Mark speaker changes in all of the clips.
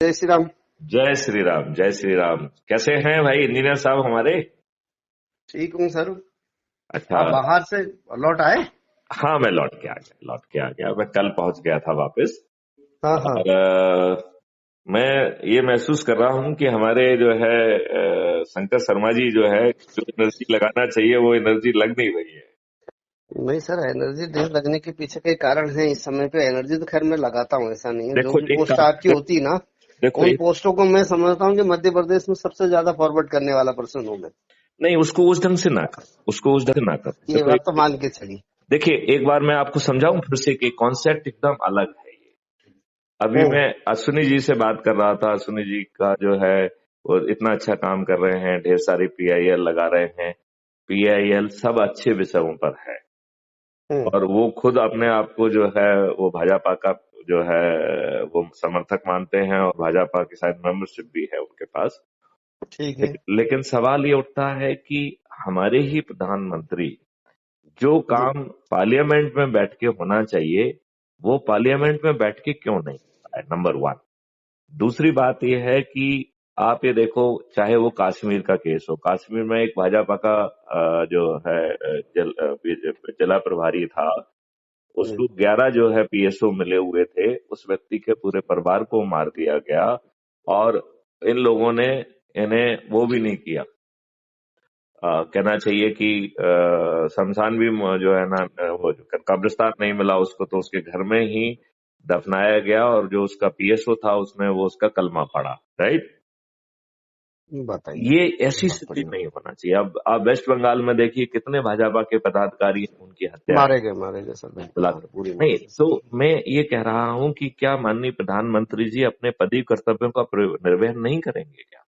Speaker 1: जय श्री राम।
Speaker 2: जय श्री राम, जय श्री राम। कैसे हैं भाई इंजीनियर साहब हमारे?
Speaker 1: ठीक हूँ सर।
Speaker 2: अच्छा।
Speaker 1: आप बाहर से लौट आए?
Speaker 2: हाँ, मैं लौट के आ गया। मैं कल पहुंच गया था वापस।
Speaker 1: हाँ हाँ।
Speaker 2: और मैं ये महसूस कर रहा हूँ कि हमारे जो है शंकर शर्मा जी जो है, जो एनर्जी लगाना चाहिए वो एनर्जी लग नहीं रही है।
Speaker 1: नहीं सर, एनर्जी नहीं लगने के पीछे कई कारण है। इस समय पे एनर्जी तो खैर मैं लगाता हूँ, ऐसा नहीं है। जो
Speaker 2: देखो
Speaker 1: भी
Speaker 2: एक
Speaker 1: पोस्ट
Speaker 2: काम,
Speaker 1: आपकी होती ना,
Speaker 2: देखो
Speaker 1: उन
Speaker 2: एक,
Speaker 1: पोस्टों को मैं समझता हूँ कि मध्य प्रदेश में सबसे ज्यादा फॉरवर्ड करने वाला पर्सन हूँ मैं।
Speaker 2: नहीं उसको उस ढंग से ना कर, उसको उस ढंग से ना कर।
Speaker 1: ये
Speaker 2: देखो
Speaker 1: बात तो मान के चलिए।
Speaker 2: देखिए एक बार मैं आपको समझाऊं फिर से कि कॉन्सेप्ट एकदम अलग है ये। अभी
Speaker 1: हम्म।
Speaker 2: मैं अश्विनी जी से बात कर रहा था। अश्विनी जी का जो है वो इतना अच्छा काम कर रहे हैं, ढेर सारी पीआईएल लगा रहे हैं। पीआईएल सब अच्छे विषयों पर है
Speaker 1: हम्म।
Speaker 2: और वो खुद अपने आप को जो है वो भाजपा का जो है वो समर्थक मानते हैं और भाजपा की शायद मेंबरशिप भी है उनके पास।
Speaker 1: ठीक है।
Speaker 2: लेकिन सवाल ये उठता है कि हमारे ही प्रधानमंत्री जो
Speaker 1: जी।
Speaker 2: काम पार्लियामेंट में बैठ के होना चाहिए वो पार्लियामेंट में बैठ के क्यों नहीं होता है, नंबर वन। दूसरी बात यह है कि आप ये देखो, चाहे वो कश्मीर का केस हो, कश्मीर में एक भाजपा का जो है जिला प्रभारी था,
Speaker 1: जी।
Speaker 2: उसको 11 जो है पीएसओ मिले हुए थे। उस व्यक्ति के पूरे परिवार को मार दिया गया और इन लोगों ने इन्हें वो भी नहीं किया। कहना चाहिए कि शमशान भी जो है ना, वो कब्रिस्तान नहीं मिला उसको, तो उसके घर में ही दफनाया गया और जो उसका पीएसओ था उसने वो उसका कलमा पढ़ा। राइट।
Speaker 1: बताइए।
Speaker 2: ये ऐसी
Speaker 1: बहुत
Speaker 2: स्थिति
Speaker 1: बढ़िया।
Speaker 2: नहीं होना चाहिए। अब आप वेस्ट बंगाल में देखिए कितने भाजपा के पदाधिकारी हैं, उनकी हत्या
Speaker 1: मारे गए सर, बिल्कुल
Speaker 2: है।
Speaker 1: पूरी
Speaker 2: नहीं
Speaker 1: मारे गए
Speaker 2: तो
Speaker 1: सर।
Speaker 2: मैं ये कह रहा हूं कि क्या माननीय प्रधानमंत्री जी अपने पदीय कर्तव्यों का निर्वहन नहीं करेंगे क्या?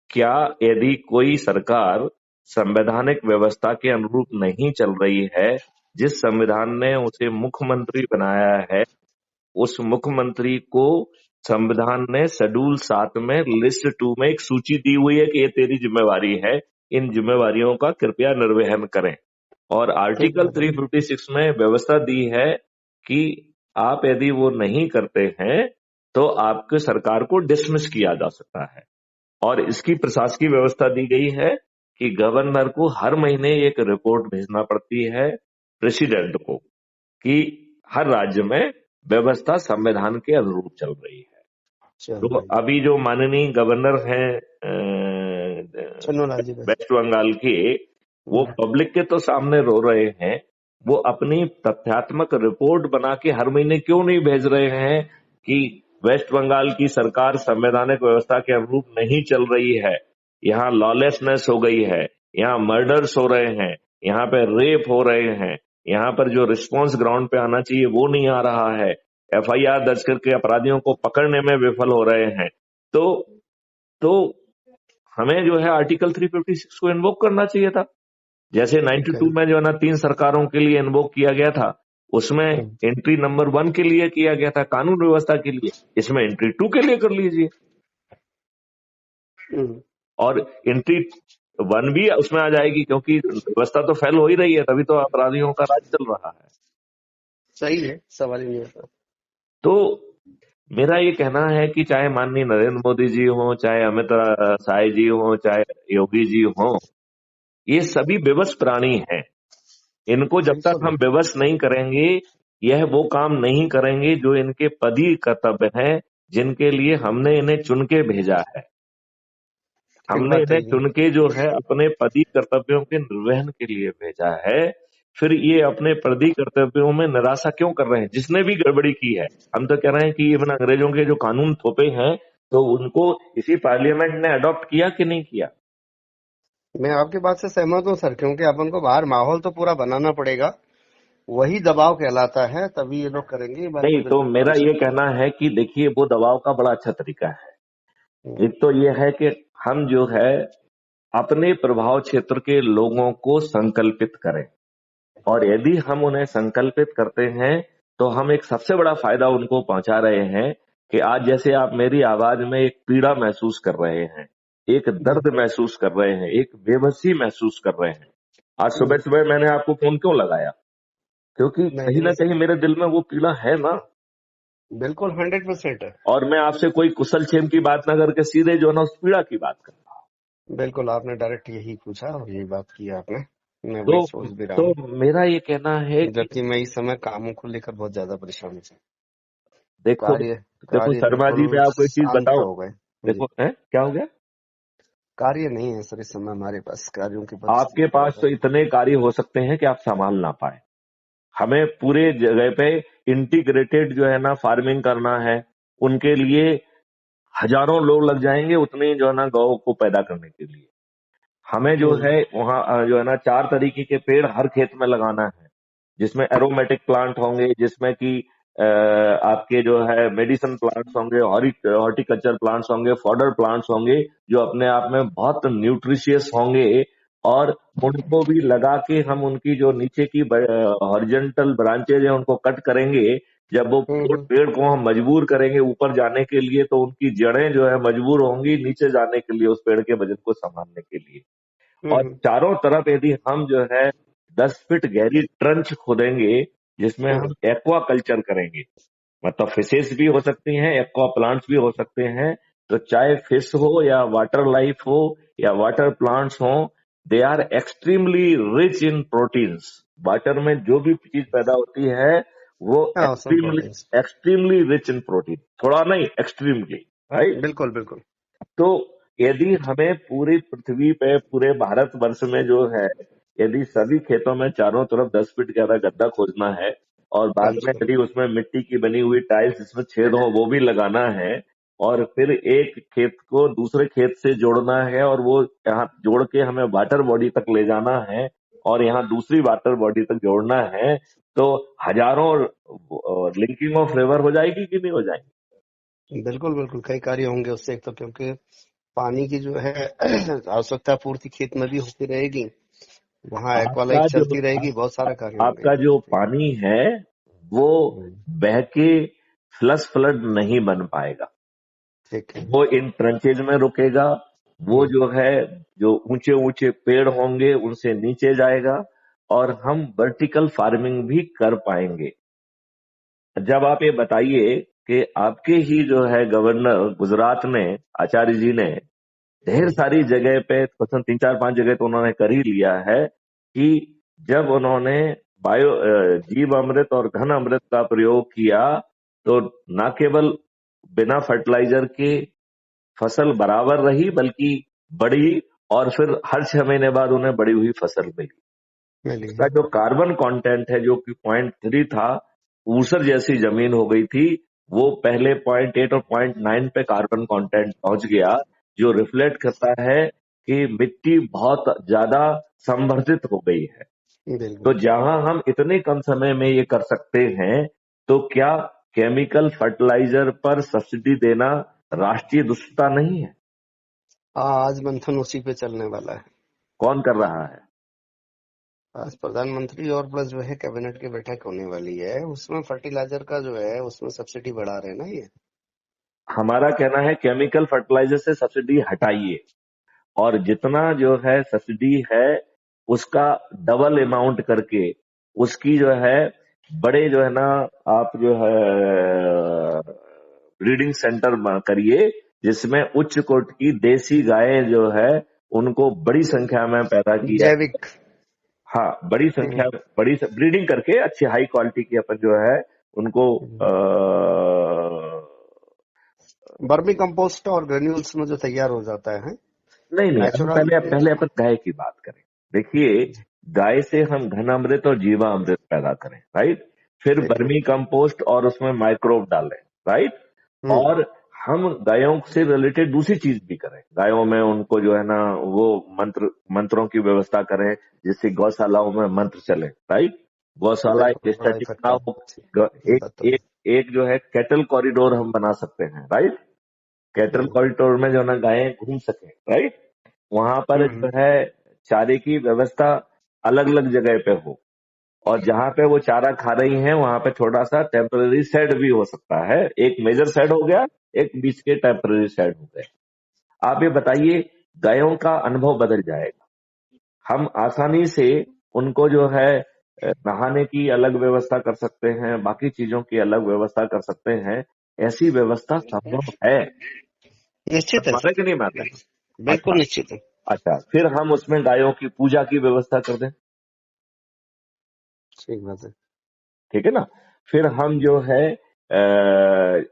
Speaker 2: क्या यदि कोई सरकार संवैधानिक व्यवस्था के अनुरूप नहीं चल रही है, जिस संविधान ने उसे मुख्यमंत्री बनाया है, उस मुख्यमंत्री को संविधान ने शेड्यूल 7 में लिस्ट 2 में एक सूची दी हुई है कि ये तेरी जिम्मेवारी है, इन जिम्मेवारियों का कृपया निर्वहन करें। और
Speaker 1: ठीक
Speaker 2: आर्टिकल
Speaker 1: है।
Speaker 2: 356 में व्यवस्था दी है कि आप यदि वो नहीं करते हैं तो आपके सरकार को डिसमिस किया जा सकता है। और इसकी प्रशासकीय व्यवस्था दी गई है कि गवर्नर को हर महीने एक रिपोर्ट भेजना पड़ती है प्रेसिडेंट को कि हर राज्य में व्यवस्था संविधान के अनुरूप चल रही है।
Speaker 1: चल
Speaker 2: तो
Speaker 1: रही है।
Speaker 2: अभी जो माननीय गवर्नर हैं
Speaker 1: चलो लाल जी बस।
Speaker 2: वेस्ट बंगाल के, वो पब्लिक के तो सामने रो रहे हैं। वो अपनी तथ्यात्मक रिपोर्ट बना के हर महीने क्यों नहीं भेज रहे हैं कि वेस्ट बंगाल की सरकार संवैधानिक व्यवस्था के अनुरूप नहीं चल रही है, यहाँ लॉलेसनेस हो गई है, यहाँ मर्डर्स हो रहे हैं, यहाँ पे रेप हो रहे हैं, यहाँ पर जो रिस्पांस ग्राउंड पे आना चाहिए वो नहीं आ रहा है, एफआईआर दर्ज करके अपराधियों को पकड़ने में विफल हो रहे हैं। तो तो हमें जो है आर्टिकल 356 को इन्वोक करना चाहिए था। जैसे
Speaker 1: ठीक है।
Speaker 2: 92 में जो है ना 3 सरकारों के लिए इन्वोक किया गया था, उसमें
Speaker 1: हम्म।
Speaker 2: एंट्री नंबर 1 के लिए किया गया था, कानून व्यवस्था के लिए। इसमें एंट्री 2 के लिए कर लीजिए
Speaker 1: हम्म।
Speaker 2: और एंट्री 1 भी उसमें आ जाएगी, क्योंकि व्यवस्था तो फेल हो ही रही है, तभी तो अपराधियों का राज चल रहा है।
Speaker 1: सही है, सवाल ही नहीं होता।
Speaker 2: तो मेरा ये कहना है कि चाहे माननीय नरेंद्र मोदी जी हो, चाहे अमित शाह जी हो, चाहे योगी जी हो, ये सभी विवश प्राणी हैं। इनको जब
Speaker 1: सही
Speaker 2: तक
Speaker 1: सब है।
Speaker 2: हम विवश नहीं करेंगे, यह वो काम नहीं करेंगे जो इनके पदी कर्तव्य हैं, जिनके लिए हमने इन्हें चुन के भेजा है।
Speaker 1: एक
Speaker 2: हमने
Speaker 1: बात है
Speaker 2: इन्हें
Speaker 1: ये।
Speaker 2: चुन के जो है अपने पदी कर्तव्यों के निर्वहन के लिए भेजा है। फिर ये अपने पदी कर्तव्यों में निराशा क्यों कर रहे हैं? जिसने भी गड़बड़ी की है, हम तो कह रहे हैं कि इवन अंग्रेजों के जो कानून थोपे हैं, तो उनको इसी पार्लियामेंट ने अडॉप्ट किया कि नहीं किया?
Speaker 1: मैं आपकी बात से सहमत हूँ सर, क्योंकि अपन को बाहर माहौल तो पूरा बनाना पड़ेगा। वही दबाव कहलाता है, तभी ये लोग करेंगे। ये बात तो
Speaker 2: नहीं तो
Speaker 1: बिल्कुल
Speaker 2: मेरा
Speaker 1: मान
Speaker 2: ये
Speaker 1: सकते
Speaker 2: कहना है कि देखिए वो दबाव का बड़ा अच्छा तरीका है।
Speaker 1: हैं।
Speaker 2: एक तो ये है कि हम जो है अपने प्रभाव क्षेत्र के लोगों को संकल्पित करें, और यदि हम उन्हें संकल्पित करते हैं तो हम एक सबसे बड़ा फायदा उनको पहुंचा रहे हैं कि आज जैसे आप मेरी आवाज में एक पीड़ा महसूस कर रहे हैं, एक
Speaker 1: जी।
Speaker 2: दर्द महसूस कर रहे हैं, एक बेबसी महसूस कर रहे हैं। आज सुबह
Speaker 1: हम्म।
Speaker 2: सुबह मैंने आपको फोन क्यों लगाया? क्योंकि
Speaker 1: नहीं
Speaker 2: कहीं ना
Speaker 1: नहीं।
Speaker 2: कहीं मेरे दिल में वो पीड़ा है ना।
Speaker 1: बिल्कुल 100% है।
Speaker 2: और मैं आपसे कोई कुशल क्षेम की बात ना करके सीधे जो है ना उस पीड़ा की बात कर रहा
Speaker 1: बिल्कुल आपने डायरेक्ट यही पूछा और यही बात की आपने। मैं
Speaker 2: हूं।
Speaker 1: वही सोच भी रहा हूँ।
Speaker 2: तो मेरा ये कहना है कि
Speaker 1: जबकि मैं इस समय कामों को लेकर बहुत ज्यादा परेशान हूँ।
Speaker 2: देखो
Speaker 1: कार्य
Speaker 2: देखो
Speaker 1: कार्य
Speaker 2: शर्मा
Speaker 1: बिल्कुल
Speaker 2: जी, मैं आपको एक चीज
Speaker 1: शांत
Speaker 2: बताऊं।
Speaker 1: हो गए। जी।
Speaker 2: देखो है क्या हो गया।
Speaker 1: कार्य नहीं है सर इस समय हमारे पास, कार्यों की
Speaker 2: आपके
Speaker 1: परिस्थिति
Speaker 2: पास
Speaker 1: खराब है।
Speaker 2: तो इतने कार्य हो सकते हैं कि आप संभाल ना पाए। हमें पूरे जगह पे इंटीग्रेटेड जो है ना फार्मिंग करना है। उनके लिए हजारों लोग लग जाएंगे उतने जो है ना गौ को पैदा करने के लिए। हमें जो
Speaker 1: हम्म
Speaker 2: है वहाँ जो है ना 4 तरीके के पेड़ हर खेत में लगाना है, जिसमें एरोमेटिक प्लांट होंगे, जिसमें कि आपके जो है मेडिसिन प्लांट्स होंगे, हॉर्टिकल्चर प्लांट्स होंगे, फॉडर प्लांट्स होंगे, जो अपने आप में बहुत न्यूट्रिशियस होंगे। और उनको भी लगा के हम उनकी जो नीचे की हॉरिजॉन्टल ब्रांचेज है उनको कट करेंगे। जब वो
Speaker 1: हम्म
Speaker 2: पेड़ को हम मजबूर करेंगे ऊपर जाने के लिए, तो उनकी जड़ें जो है मजबूर होंगी नीचे जाने के लिए, उस पेड़ के वजन को संभालने के लिए। और
Speaker 1: हम्म
Speaker 2: चारों तरफ यदि हम जो है 10 फीट गहरी ट्रंच खोदेंगे, जिसमें
Speaker 1: हम्म
Speaker 2: हम एक्वा कल्चर करेंगे, मतलब फिशेस भी हो सकती हैं, एक्वा प्लांट्स भी हो सकते हैं। तो चाहे फिश हो या वाटर लाइफ हो या वाटर प्लांट्स हो, they are extremely rich in proteins. Water में जो भी चीज पैदा होती है वो
Speaker 1: हाँ सब
Speaker 2: एक्सट्रीमली
Speaker 1: प्रोटीन्स।
Speaker 2: एक्सट्रीमली रिच इन प्रोटीन, थोड़ा नहीं एक्सट्रीमली, राइट।
Speaker 1: बिल्कुल बिल्कुल।
Speaker 2: तो यदि हमें पूरी पृथ्वी पे पूरे भारतवर्ष में जो है, यदि सभी खेतों में चारों तरफ 10 फीट गहरा गड्ढा खोदना है और
Speaker 1: हाँ
Speaker 2: बाद में
Speaker 1: जी।
Speaker 2: यदि उसमें मिट्टी की बनी हुई टाइल्स जिसमें छेद हो वो भी लगाना है, और फिर एक खेत को दूसरे खेत से जोड़ना है और वो यहाँ जोड़ के हमें वाटर बॉडी तक ले जाना है और यहाँ दूसरी वाटर बॉडी तक जोड़ना है, तो हजारों लिंकिंग ऑफ रिवर हो जाएगी कि नहीं हो जाएगी।
Speaker 1: बिल्कुल बिल्कुल कई कार्य होंगे उससे। एक तो क्योंकि पानी की जो है आवश्यकता पूर्ति खेत में भी होती रहेगी, वहाँ
Speaker 2: आपका
Speaker 1: एक्वालाइट
Speaker 2: जो
Speaker 1: चलती रहेगी, बहुत सारा कार्य होंगे।
Speaker 2: आपका जो
Speaker 1: जी।
Speaker 2: पानी है वो
Speaker 1: हम्म,
Speaker 2: बह के फ्लश फ्लड नहीं बन पाएगा।
Speaker 1: ठीक है।
Speaker 2: वो इन ट्रंचेज में रुकेगा। वो
Speaker 1: हम्म,
Speaker 2: जो है, जो ऊंचे ऊंचे पेड़ होंगे उनसे नीचे जाएगा और हम वर्टिकल फार्मिंग भी कर पाएंगे। जब आप ये बताइए कि आपके ही जो है गवर्नर गुजरात ने, आचार्य जी ने ढेर
Speaker 1: हम्म,
Speaker 2: सारी जगह पे, पसंद 3 4 5 जगह तो उन्होंने कर ही लिया है कि जब उन्होंने जीव अमृत और घन अमृत का प्रयोग किया, तो न केवल बिना फर्टिलाइजर के फसल बराबर रही बल्कि बढ़ी, और फिर हर 6 महीने बाद उन्हें बड़ी हुई फसल मिली।
Speaker 1: मिली
Speaker 2: उसका
Speaker 1: है।
Speaker 2: जो कार्बन कंटेंट है जो कि 0.3 था, ऊसर जैसी जमीन हो गई थी, वो पहले 0.8 और 0.9 पे कार्बन कंटेंट पहुंच गया, जो रिफ्लेक्ट करता है कि मिट्टी बहुत ज्यादा संवर्धित हो गई है। तो
Speaker 1: बिल्कुल।
Speaker 2: जहां हम इतने कम समय में ये कर सकते हैं, तो क्या केमिकल फर्टिलाइजर पर सब्सिडी देना राष्ट्रीय दुष्टता नहीं है।
Speaker 1: आज मंथन उसी पे चलने वाला है।
Speaker 2: कौन कर रहा है।
Speaker 1: आज प्रधानमंत्री और प्लस जो है कैबिनेट की बैठक होने वाली है, उसमें फर्टिलाइजर का जो है उसमें सब्सिडी बढ़ा रहे हैं ना ये।
Speaker 2: हमारा कहना है केमिकल फर्टिलाइजर से सब्सिडी हटाइए और जितना जो है सब्सिडी है उसका डबल अमाउंट करके उसकी जो है बड़े जो है ना, आप जो है ब्रीडिंग सेंटर करिए, जिसमें उच्च कोट की देसी गाय जो है उनको बड़ी संख्या में पैदा किया।
Speaker 1: जैविक।
Speaker 2: हाँ, बड़ी संख्या, बड़ी ब्रीडिंग करके अच्छी हाई क्वालिटी की अपन जो है उनको
Speaker 1: वर्मी कंपोस्ट और ग्रेन्यूल्स में जो तैयार हो जाता है
Speaker 2: नहीं नहीं, हम
Speaker 1: नेचुरल।
Speaker 2: पहले पहले अपन गाय की बात करें। देखिए, गाय से हम घन अमृत और जीवा अमृत पैदा करें, राइट। फिर
Speaker 1: ठीक है।
Speaker 2: वर्मी कंपोस्ट और उसमें माइक्रोब डालें, राइट।
Speaker 1: हम्म
Speaker 2: और हम गायों से रिलेटेड दूसरी चीज भी करें, गायों में उनको जो है ना वो मंत्रों की व्यवस्था करें, जिससे गौशालाओं में मंत्र चले, राइट। गौशाला
Speaker 1: बिल्कुल
Speaker 2: एक
Speaker 1: बड़ा
Speaker 2: स्टैटिक
Speaker 1: इफेक्ट
Speaker 2: ना
Speaker 1: है।
Speaker 2: हो।
Speaker 1: ये
Speaker 2: एक
Speaker 1: बात तो है।
Speaker 2: एक एक जो है कैटल कॉरिडोर हम बना सकते हैं, राइट। कैटल
Speaker 1: हम्म
Speaker 2: कॉरिडोर में जो है ना गायें घूम सके, राइट। वहां पर
Speaker 1: हम्म
Speaker 2: जो है चारे की व्यवस्था अलग अलग जगह पे हो, और जहां पे वो चारा खा रही हैं वहां पे थोड़ा सा टेम्पररी शेड भी हो सकता है। एक मेजर शेड हो गया, एक बीच के टेम्पररी शेड हो गए। आप ये बताइए, गायों का अनुभव बदल जाएगा। हम आसानी से उनको जो है नहाने की अलग व्यवस्था कर सकते हैं, बाकी चीजों की अलग व्यवस्था कर सकते हैं। ऐसी व्यवस्था संभव है।
Speaker 1: निश्चित है
Speaker 2: माना
Speaker 1: सर,
Speaker 2: कि नहीं मानते?
Speaker 1: बिल्कुल
Speaker 2: अच्छा।
Speaker 1: निश्चित है।
Speaker 2: अच्छा, फिर हम उसमें गायों की पूजा की व्यवस्था कर दें।
Speaker 1: ठीक बात है।
Speaker 2: ठीक है ना? फिर हम जो है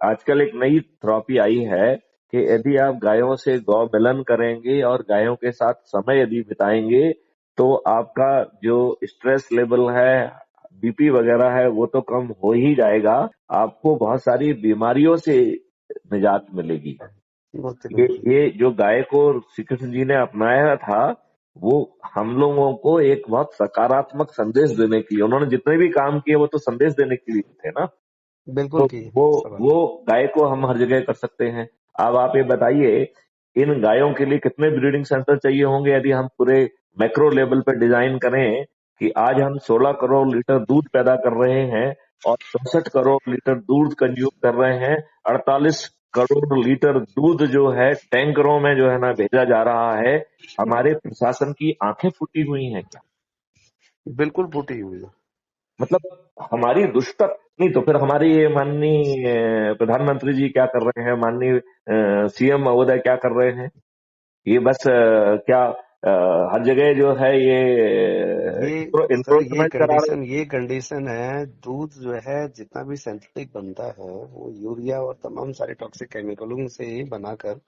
Speaker 2: आजकल एक नई थेरेपी आई है कि यदि आप गायों से गौ मिलन करेंगे और गायों के साथ समय यदि बिताएंगे तो आपका जो स्ट्रेस लेवल है, बीपी वगैरह है, वो तो कम हो ही जाएगा। आपको बहुत सारी बीमारियों से निजात मिलेगी।
Speaker 1: बहुत ही
Speaker 2: ये
Speaker 1: बढ़िया।
Speaker 2: ये जो गाय को श्री कृष्ण जी ने अपनाया था, वो हम लोगों को एक बहुत सकारात्मक संदेश देने के लिए, उन्होंने जितने भी काम किए वो तो संदेश देने के लिए थे ना।
Speaker 1: बिल्कुल
Speaker 2: तो
Speaker 1: की
Speaker 2: वो
Speaker 1: सवाल है।
Speaker 2: वो गाय को हम हर जगह कर सकते हैं। अब आप ये बताइए, इन गायों के लिए कितने ब्रीडिंग सेंटर चाहिए होंगे यदि हम पूरे मैक्रो लेवल पे डिजाइन करें कि आज हम 16 करोड़ लीटर दूध पैदा कर रहे हैं और 64 करोड़ लीटर दूध कंज्यूम कर रहे हैं। 48 करोड़ लीटर दूध जो है टैंकरों में जो है ना भेजा जा रहा है। हमारे प्रशासन की आंखें फूटी हुई हैं क्या?
Speaker 1: बिल्कुल फूटी हुई है।
Speaker 2: मतलब हमारी दुष्ट नहीं तो फिर हमारी ये माननीय प्रधानमंत्री जी क्या कर रहे हैं, माननीय सीएम महोदय क्या कर रहे हैं? ये बस क्या हर जगह जो है ये
Speaker 1: ये सर,
Speaker 2: इंक्रोचमेंट करा रहे
Speaker 1: ये कंडीशन है, दूध जो है जितना भी सिंथेटिक बनता है वो यूरिया और तमाम सारे टॉक्सिक केमिकलों से ही बनाकर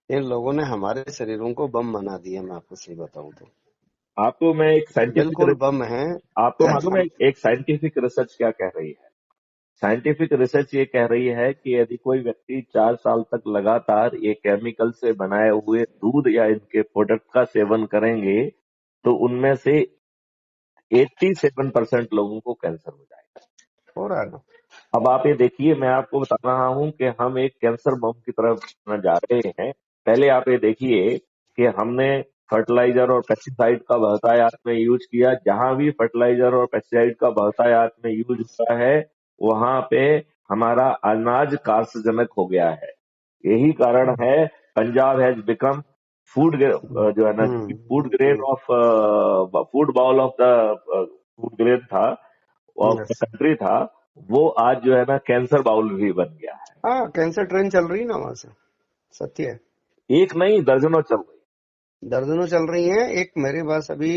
Speaker 1: इन लोगों ने हमारे शरीरों को बम बना दिया। मैं आपको सही बताऊं तो
Speaker 2: हैं। आपको मैं एक साइंटिफिक
Speaker 1: बिल्कुल बम है।
Speaker 2: आपको मालूम है
Speaker 1: हम
Speaker 2: एक साइंटिफिक रिसर्च क्या कह रही है? साइंटिफिक रिसर्च ये कह रही है कि यदि कोई व्यक्ति 4 साल तक लगातार ये केमिकल से बनाए हुए दूध या इनके प्रोडक्ट का सेवन करेंगे तो उनमें से 87% लोगों को कैंसर हो जाएगा।
Speaker 1: हो रहा है ना।
Speaker 2: अब आप ये देखिए, मैं आपको बता रहा हूं कि हम एक कैंसर बम की तरफ न जा रहे हैं। पहले आप ये देखिए कि हमने फर्टिलाइजर और पेस्टिसाइड का बहुतायत में यूज किया। जहां भी फर्टिलाइजर और पेस्टिसाइड का बहुतायत में यूज हुआ है वहां पे हमारा अनाज कार्सजनक हो गया है। यही कारण है पंजाब हैज बिकम फूड जो है ना, जो कि food grain
Speaker 1: hmm,
Speaker 2: of food bowl of the food grain था और
Speaker 1: यस।
Speaker 2: कंट्री था, वो आज जो है ना कैंसर बाउल भी बन गया है।
Speaker 1: हाँ, कैंसर ट्रेन चल रही है ना वहां से। सत्य है।
Speaker 2: एक नहीं दर्जनों चल रही।
Speaker 1: दर्जनों चल रही हैं। एक मेरे पास अभी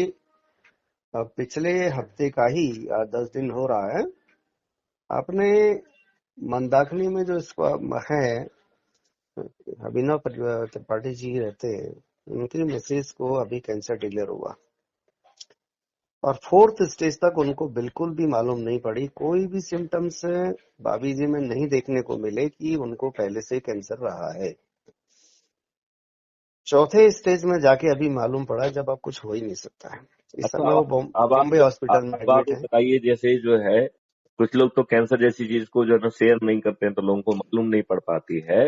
Speaker 1: पिछले हफ्ते का ही 10 दिन हो रहा है। आपने मंदाकिनी में जो इसको है, अभिनव त्रिपाठी जी रहते हैं, उनकी मिसेज को अभी कैंसर डिक्लेयर हुआ और 4th स्टेज तक उनको बिल्कुल भी मालूम नहीं पड़ी, कोई भी सिम्टम्स भाभी जी में नहीं देखने को मिले कि उनको पहले से कैंसर रहा है। 4थे स्टेज में जाके अभी मालूम पड़ा, जब अब कुछ हो ही नहीं सकता है। इस
Speaker 2: अच्छा,
Speaker 1: समय वो
Speaker 2: अब आप
Speaker 1: बॉम्बे हॉस्पिटल में
Speaker 2: अब आप
Speaker 1: एडमिट
Speaker 2: ये
Speaker 1: है।
Speaker 2: बताइए, जैसे जो है कुछ लोग तो कैंसर जैसी चीज को जो है ना शेयर नहीं करते हैं तो लोगों को मालूम नहीं पड़ पाती है।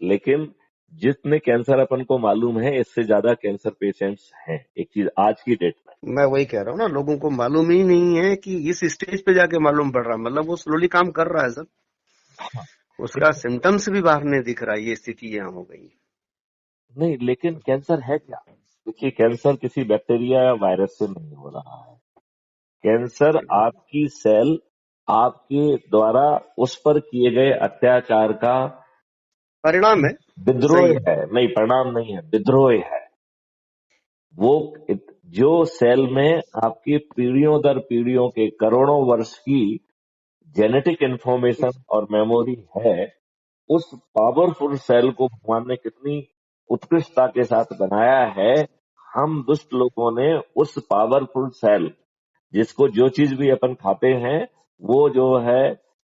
Speaker 2: लेकिन जितने कैंसर अपन को मालूम है इससे ज्यादा कैंसर पेशेंट्स हैं एक चीज आज की डेट में।
Speaker 1: मैं वही कह रहा हूँ ना, लोगों को मालूम ही नहीं है कि इस स्टेज पे जाके मालूम पड़ रहा है। मतलब वो स्लोली काम कर रहा है सर, उसका
Speaker 2: लेकिन
Speaker 1: सिम्टम्स भी बाहर नहीं दिख रहा है। ये स्थिति यहाँ हो गई।
Speaker 2: नहीं, लेकिन कैंसर है क्या? देखिए, कैंसर किसी बैक्टीरिया या वायरस से नहीं हो रहा है। कैंसर आपकी सेल आपके द्वारा उस पर किए गए अत्याचार का
Speaker 1: परिणाम है।
Speaker 2: विद्रोह
Speaker 1: सही है।
Speaker 2: है। नहीं, परिणाम नहीं है, विद्रोह है। वो जो सेल में आपकी पीढ़ियों दर पीढ़ियों के करोड़ों वर्ष की जेनेटिक इंफॉर्मेशन और मेमोरी है, उस पावरफुल सेल को भगवान ने कितनी उत्कृष्टता के साथ बनाया है। हम दुष्ट लोगों ने उस पावरफुल सेल, जिसको जो चीज भी अपन खाते हैं वो जो है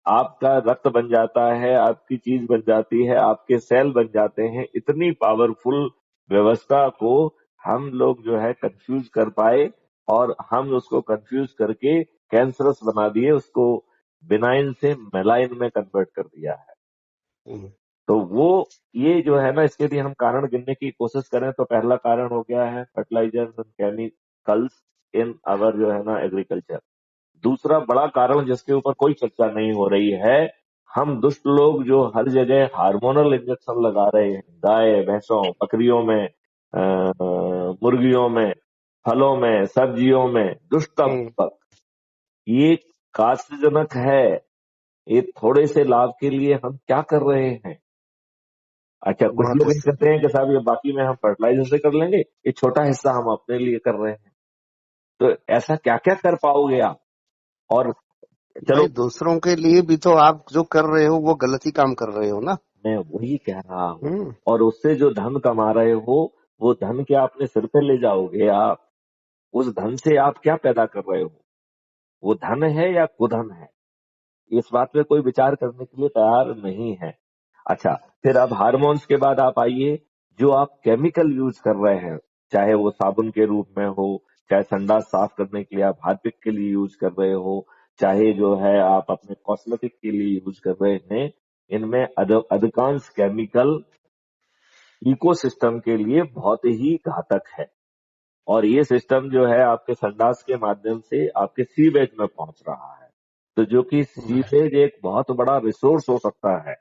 Speaker 2: आपका रक्त बन जाता है, आपकी चीज बन जाती है, आपके सेल बन जाते हैं, इतनी पावरफुल व्यवस्था को हम लोग जो है कंफ्यूज कर पाए और हम उसको कंफ्यूज करके कैंसरस बना दिए, उसको बिनाइन से मेलाइन में कन्वर्ट कर दिया है।
Speaker 1: हम्म,
Speaker 2: तो वो ये जो है ना, इसके लिए हम कारण गिनने की कोशिश करें तो पहला कारण हो गया है फर्टिलाइजर एंड केमिकल्स इन अवर जो है ना एग्रीकल्चर। दूसरा बड़ा कारण जिसके ऊपर कोई चर्चा नहीं हो रही है, हम दुष्ट लोग जो हर जगह हार्मोनल इंजेक्शन लगा रहे हैं, गाय भैंसों बकरियों में, मुर्गियों में, फलों में, सब्जियों में,
Speaker 1: हम्म,
Speaker 2: दुष्टपूर्वक। ये कास्टजनक है। ये थोड़े से लाभ के लिए हम क्या कर रहे हैं? अच्छा, कुछ
Speaker 1: बहुत
Speaker 2: लोग
Speaker 1: ही
Speaker 2: ये कहते हैं कि साहब ये बाकी में हम फर्टिलाइजर से कर लेंगे, ये छोटा हिस्सा हम अपने लिए कर रहे हैं। तो ऐसा क्या क्या कर पाओगे आप? और चलो,
Speaker 1: भाई, दूसरों के लिए भी तो आप जो कर रहे हो वो गलत ही काम कर रहे हो ना।
Speaker 2: मैं वही कह रहा हूँ।
Speaker 1: हम्म।
Speaker 2: और उससे जो धन कमा रहे हो, वो धन क्या अपने सिर पे ले जाओगे आप? उस धन से आप क्या पैदा कर रहे हो? वो धन है या कुधन है? इस बात पे कोई विचार करने के लिए तैयार नहीं है। अच्छा, फिर अब हार्मोन्स के बाद आप आइए, जो आप केमिकल यूज कर रहे हैं, चाहे वो साबुन के रूप में हो, चाहे संडास साफ करने के लिए आप हार्पिक के लिए यूज कर रहे हो, चाहे जो है आप अपने कॉस्मेटिक के लिए यूज कर रहे हैं, इनमें अधिकांश केमिकल इकोसिस्टम के लिए बहुत ही घातक है। और ये सिस्टम जो है आपके संडास के माध्यम से आपके सीवेज में पहुंच रहा है। तो जो कि सीवेज एक बहुत बड़ा रिसोर्स हो सकता है,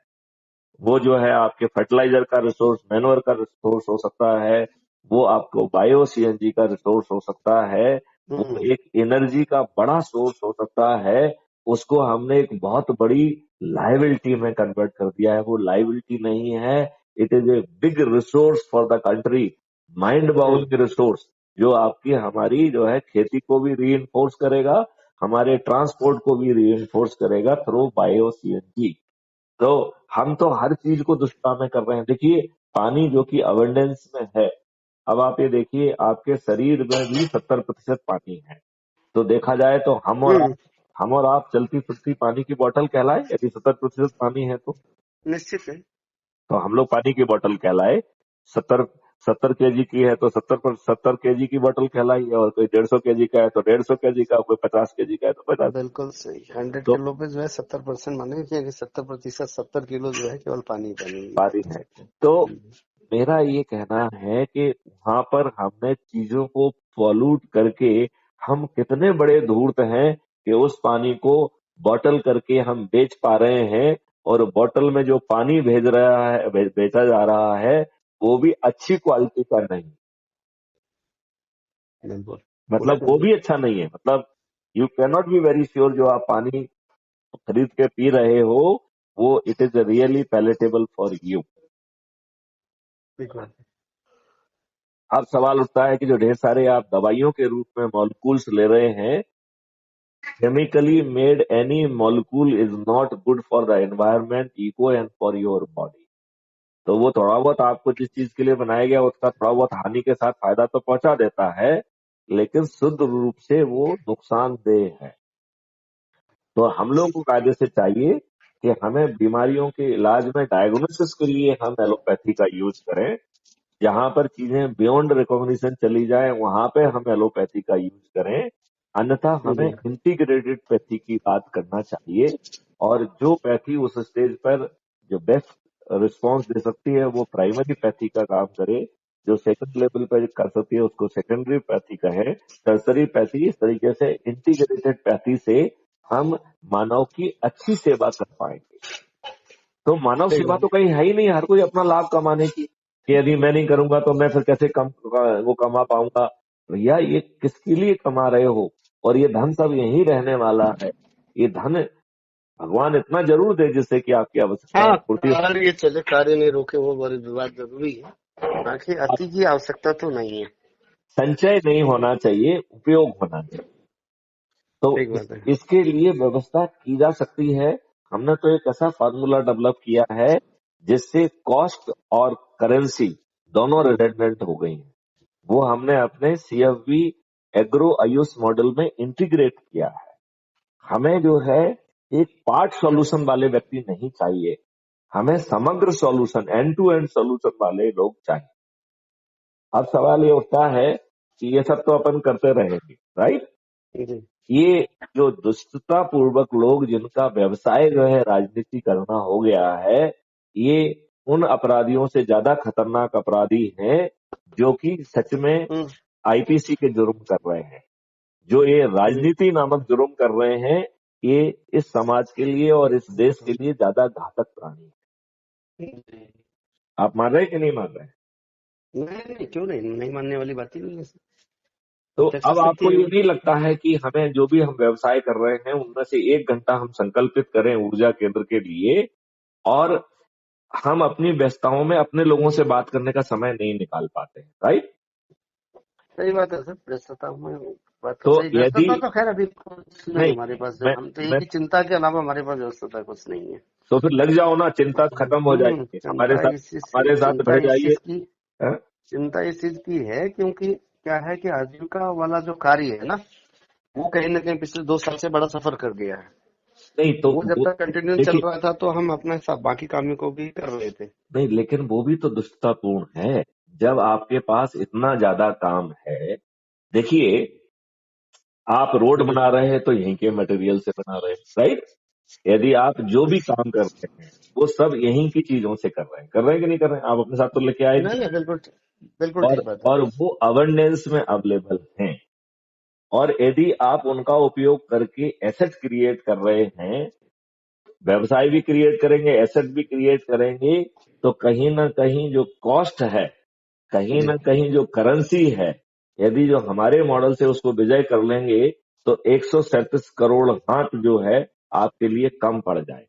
Speaker 2: वो जो है आपके फर्टिलाइजर का रिसोर्स, मैन्योर का रिसोर्स हो सकता है, वो आपको बायो सीएनजी का रिसोर्स हो सकता है, वो
Speaker 1: हम्म।
Speaker 2: एक एनर्जी का बड़ा सोर्स हो सकता है। उसको हमने एक बहुत बड़ी लायबिलिटी में कन्वर्ट कर दिया है। वो लायबिलिटी नहीं है, it is a big resource for the country, mind bowling resource, जो आपकी हमारी जो है खेती को भी री करेगा, हमारे ट्रांसपोर्ट को भी री करेगा थ्रू बायो सीएनजी। तो हम तो हर चीज को दुष्काम में कर रहे हैं। देखिए, पानी जो कि अवेंडेंस में है, अब आप ये देखिए आपके शरीर में भी 70% पानी है। तो देखा जाए तो
Speaker 1: हम्म।
Speaker 2: हम और आप चलती फिरती पानी की बोतल कहलाए, यदि 70% पानी है
Speaker 1: निश्चित है।
Speaker 2: तो हम लोग पानी की बोतल कहलाए। 70 70 केजी की है तो 70 केजी की बोतल कहलाई, और कोई 150 केजी का है तो 150 केजी का, कोई 50 केजी का है तो 50।
Speaker 1: बिल्कुल सही। 100
Speaker 2: तो
Speaker 1: किलो पे जो है 70% माने कि 70%, 70 किलो जो है केवल पानी पानी की
Speaker 2: पानी
Speaker 1: बात
Speaker 2: है।
Speaker 1: करते
Speaker 2: तो
Speaker 1: हैं।
Speaker 2: मेरा ये कहना है कि वहां पर हमने चीजों को पॉल्यूट करके हम कितने बड़े धूर्त हैं कि उस पानी को बॉटल करके हम बेच पा रहे हैं। और बॉटल में जो पानी भेज रहा है, बेचा जा रहा है, वो भी अच्छी क्वालिटी का नहीं,
Speaker 1: बिल्कुल। पूरा
Speaker 2: मतलब वो
Speaker 1: नहीं।
Speaker 2: भी अच्छा नहीं है। मतलब you can not be very sure जो आप पानी खरीद के पी रहे हो, वो it is really palatable for you.
Speaker 1: ठीक बात है।
Speaker 2: अब सवाल उठता है कि जो ढेर सारे आप दवाइयों के रूप में मॉलिक्यूल्स ले रहे हैं, chemically made any molecule is not good for the environment, eco and for your body. तो वो थोड़ा बहुत आपको जिस चीज के लिए बनाया गया उसका थोड़ा बहुत हानि के साथ फायदा तो पहुंचा देता है, लेकिन शुद्ध रूप से वो नुकसानदेह है। तो हम लोगों को कायदे से चाहिए कि हमें बीमारियों के इलाज में डायग्नोसिस के लिए हम एलोपैथी का यूज करें। जहां पर चीजें बियॉन्ड रिकॉग्निशन चली जाए वहां पे हम एलोपैथी का यूज करें। अन्यथा हमें
Speaker 1: जी।
Speaker 2: इंटीग्रेटेड पैथी की बात करना चाहिए। और जो पैथी उस स्टेज पर जो बेस्ट रिस्पांस दे सकती है वो प्राइमरी पैथी का काम करे, जो सेकंड लेवल पर कर सकती है उसको सेकेंडरी पैथी कहे, टर्सरी पैथी। इस तरीके से इंटीग्रेटेड पैथी से हम मानव की अच्छी सेवा कर पाएंगे। तो मानव
Speaker 1: ठीक
Speaker 2: सेवा
Speaker 1: बात
Speaker 2: तो कहीं है ही नहीं, हर कोई अपना लाभ कमाने की, कि यदि मैं नहीं करूंगा तो मैं फिर कैसे वो कमा पाऊंगा? भैया, ये किसके लिए कमा रहे हो? और ये धन सब यहीं रहने वाला है। ये धन भगवान इतना जरूर दे जिससे कि आपकी
Speaker 1: है।
Speaker 2: आवश्यकताएं
Speaker 1: हाँ,
Speaker 2: पूर्ति।
Speaker 1: कार्य चले, कार्य नहीं रोके, वो बड़ी बात जरूरी है। बाकी
Speaker 2: आप
Speaker 1: अति की आवश्यकता तो नहीं है।
Speaker 2: संचय नहीं होना चाहिए, उपयोग होना चाहिए। तो
Speaker 1: ठीक बात है।
Speaker 2: इसके लिए व्यवस्था की जा सकती है। हमने तो एक ऐसा फार्मूला डेवलप किया है जिससे कॉस्ट और करेंसी दोनों रिडंडेंट हो गई हैं। वो हमने अपने सीएफबी एग्रो आयुष मॉडल में इंटीग्रेट किया है। हमें जो है एक पार्ट सॉल्यूशन वाले व्यक्ति नहीं चाहिए, हमें समग्र solution, and to end solution वाले लोग चाहिए। अब सवाल ये उठता है कि ये सब तो अपन करते रहेंगे, राइट?
Speaker 1: जी।
Speaker 2: ये जो दुष्टता पूर्वक लोग जिनका व्यवसाय जो है राजनीति करना हो गया है, ये उन अपराधियों से ज्यादा खतरनाक अपराधी हैं जो कि सच में
Speaker 1: हम्म।
Speaker 2: आईपीसी के जुर्म कर रहे हैं। जो ये
Speaker 1: जी।
Speaker 2: राजनीति नामक जुर्म कर रहे हैं, ये इस समाज के लिए और इस देश के लिए ज्यादा घातक प्राणी है।
Speaker 1: जी।
Speaker 2: आप मान रहे हैं कि नहीं मान रहे हैं?
Speaker 1: नहीं नहीं, क्यों नहीं, नहीं मानने वाली बात ही नहीं है।
Speaker 2: तो
Speaker 1: अध्यक्ष
Speaker 2: अब
Speaker 1: शक्ति
Speaker 2: आपको
Speaker 1: है
Speaker 2: ये
Speaker 1: वो।
Speaker 2: नहीं लगता है कि हमें जो भी हम व्यवसाय कर रहे हैं उनमें से 1 घंटा हम संकल्पित करें ऊर्जा केंद्र के लिए, और हम अपनी व्यस्तताओं में अपने लोगों से बात करने का समय नहीं निकाल पाते हैं, राइट?
Speaker 1: सही बात है सर, व्यस्तता में बात तो
Speaker 2: तो
Speaker 1: सही,
Speaker 2: यदि
Speaker 1: व्यस्तता तो खैर अभी कुछ नहीं
Speaker 2: नहीं,
Speaker 1: हमारे पास,
Speaker 2: मैं
Speaker 1: हम तो एक
Speaker 2: मैं
Speaker 1: ही चिंता के अलावा हमारे पास व्यस्तता कुछ नहीं है।
Speaker 2: तो फिर लग जाओ ना, चिंता खत्म हो जाएगी,
Speaker 1: चिंता इस चीज की,
Speaker 2: हमारे साथ
Speaker 1: चिंता
Speaker 2: बढ़
Speaker 1: इस
Speaker 2: जाइए।
Speaker 1: चीज की,
Speaker 2: हाँ?
Speaker 1: चिंता इस चीज की है क्योंकि क्या है कि आजीविका वाला जो कार्य है ना, वो कहीं ना कहीं पिछले 2 साल से बड़ा सफर कर गया है।
Speaker 2: नहीं तो
Speaker 1: वो जब
Speaker 2: वो,
Speaker 1: तक कंटिन्यू चल
Speaker 2: देखिए,
Speaker 1: रहा था तो हम अपने सब बाकी कामों को भी कर रहे थे।
Speaker 2: नहीं लेकिन वो भी तो दुष्टतापूर्ण है। जब आपके पास इतना ज्यादा काम है, देखिए, आप रोड
Speaker 1: जी।
Speaker 2: बना रहे हैं तो यहीं के मटेरियल से बना रहे हैं, राइट? यदि आप जो भी काम कर रहे हैं वो सब यहीं की चीजों से कर रहे हैं कि नहीं कर रहे हैं? आप अपने साथ तो लेके आए नहीं।
Speaker 1: नहीं नहीं, बिल्कुल बिल्कुल
Speaker 2: और
Speaker 1: ठीक बात है।
Speaker 2: और वो अवेयरनेस में अवेलेबल हैं, और यदि आप उनका उपयोग करके एसेट क्रिएट कर रहे हैं, व्यवसाय भी क्रिएट करेंगे, एसेट भी क्रिएट करेंगे, तो कहीं ना कहीं जो कॉस्ट है, कहीं
Speaker 1: जी।
Speaker 2: ना कहीं जो करेंसी है, यदि जो हमारे मॉडल से उसको विजय कर लेंगे तो 137 करोड़ हाथ जो है आपके लिए कम पड़ जाए।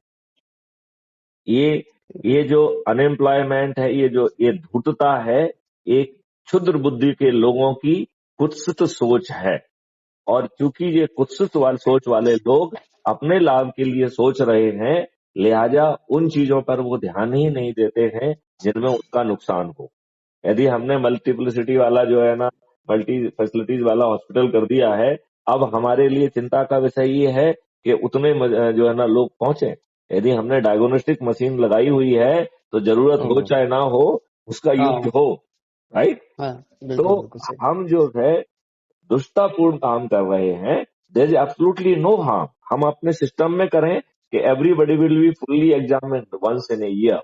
Speaker 2: ये ये जो अनएम्प्लॉयमेंट है, ये धूर्तता है, एक क्षुद्र बुद्धि के लोगों की कुत्सित सोच है। और चूंकि ये कुत्सित सोच वाले लोग अपने लाभ के लिए सोच रहे हैं, लिहाजा उन चीजों पर वो ध्यान ही नहीं देते हैं जिनमें उसका नुकसान हो। यदि हमने मल्टीप्लिसिटी वाला जो है ना, मल्टी फैसिलिटीज वाला हॉस्पिटल कर दिया है, अब हमारे लिए चिंता का विषय ये है कि उतने जो है ना लोग पहुंचे। यदि हमने डायग्नोस्टिक मशीन लगाई हुई है तो जरूरत हो
Speaker 1: हम्म।
Speaker 2: चाहे ना हो, उसका यूज
Speaker 1: हाँ
Speaker 2: हो, राइट?
Speaker 1: हाँ,
Speaker 2: तो
Speaker 1: बिल्कुल बिल्कुल सही।
Speaker 2: हम जो है दुष्टतापूर्ण काम कर रहे हैं, there is absolutely no harm. हम अपने सिस्टम में करें कि everybody will be fully examined once in a year,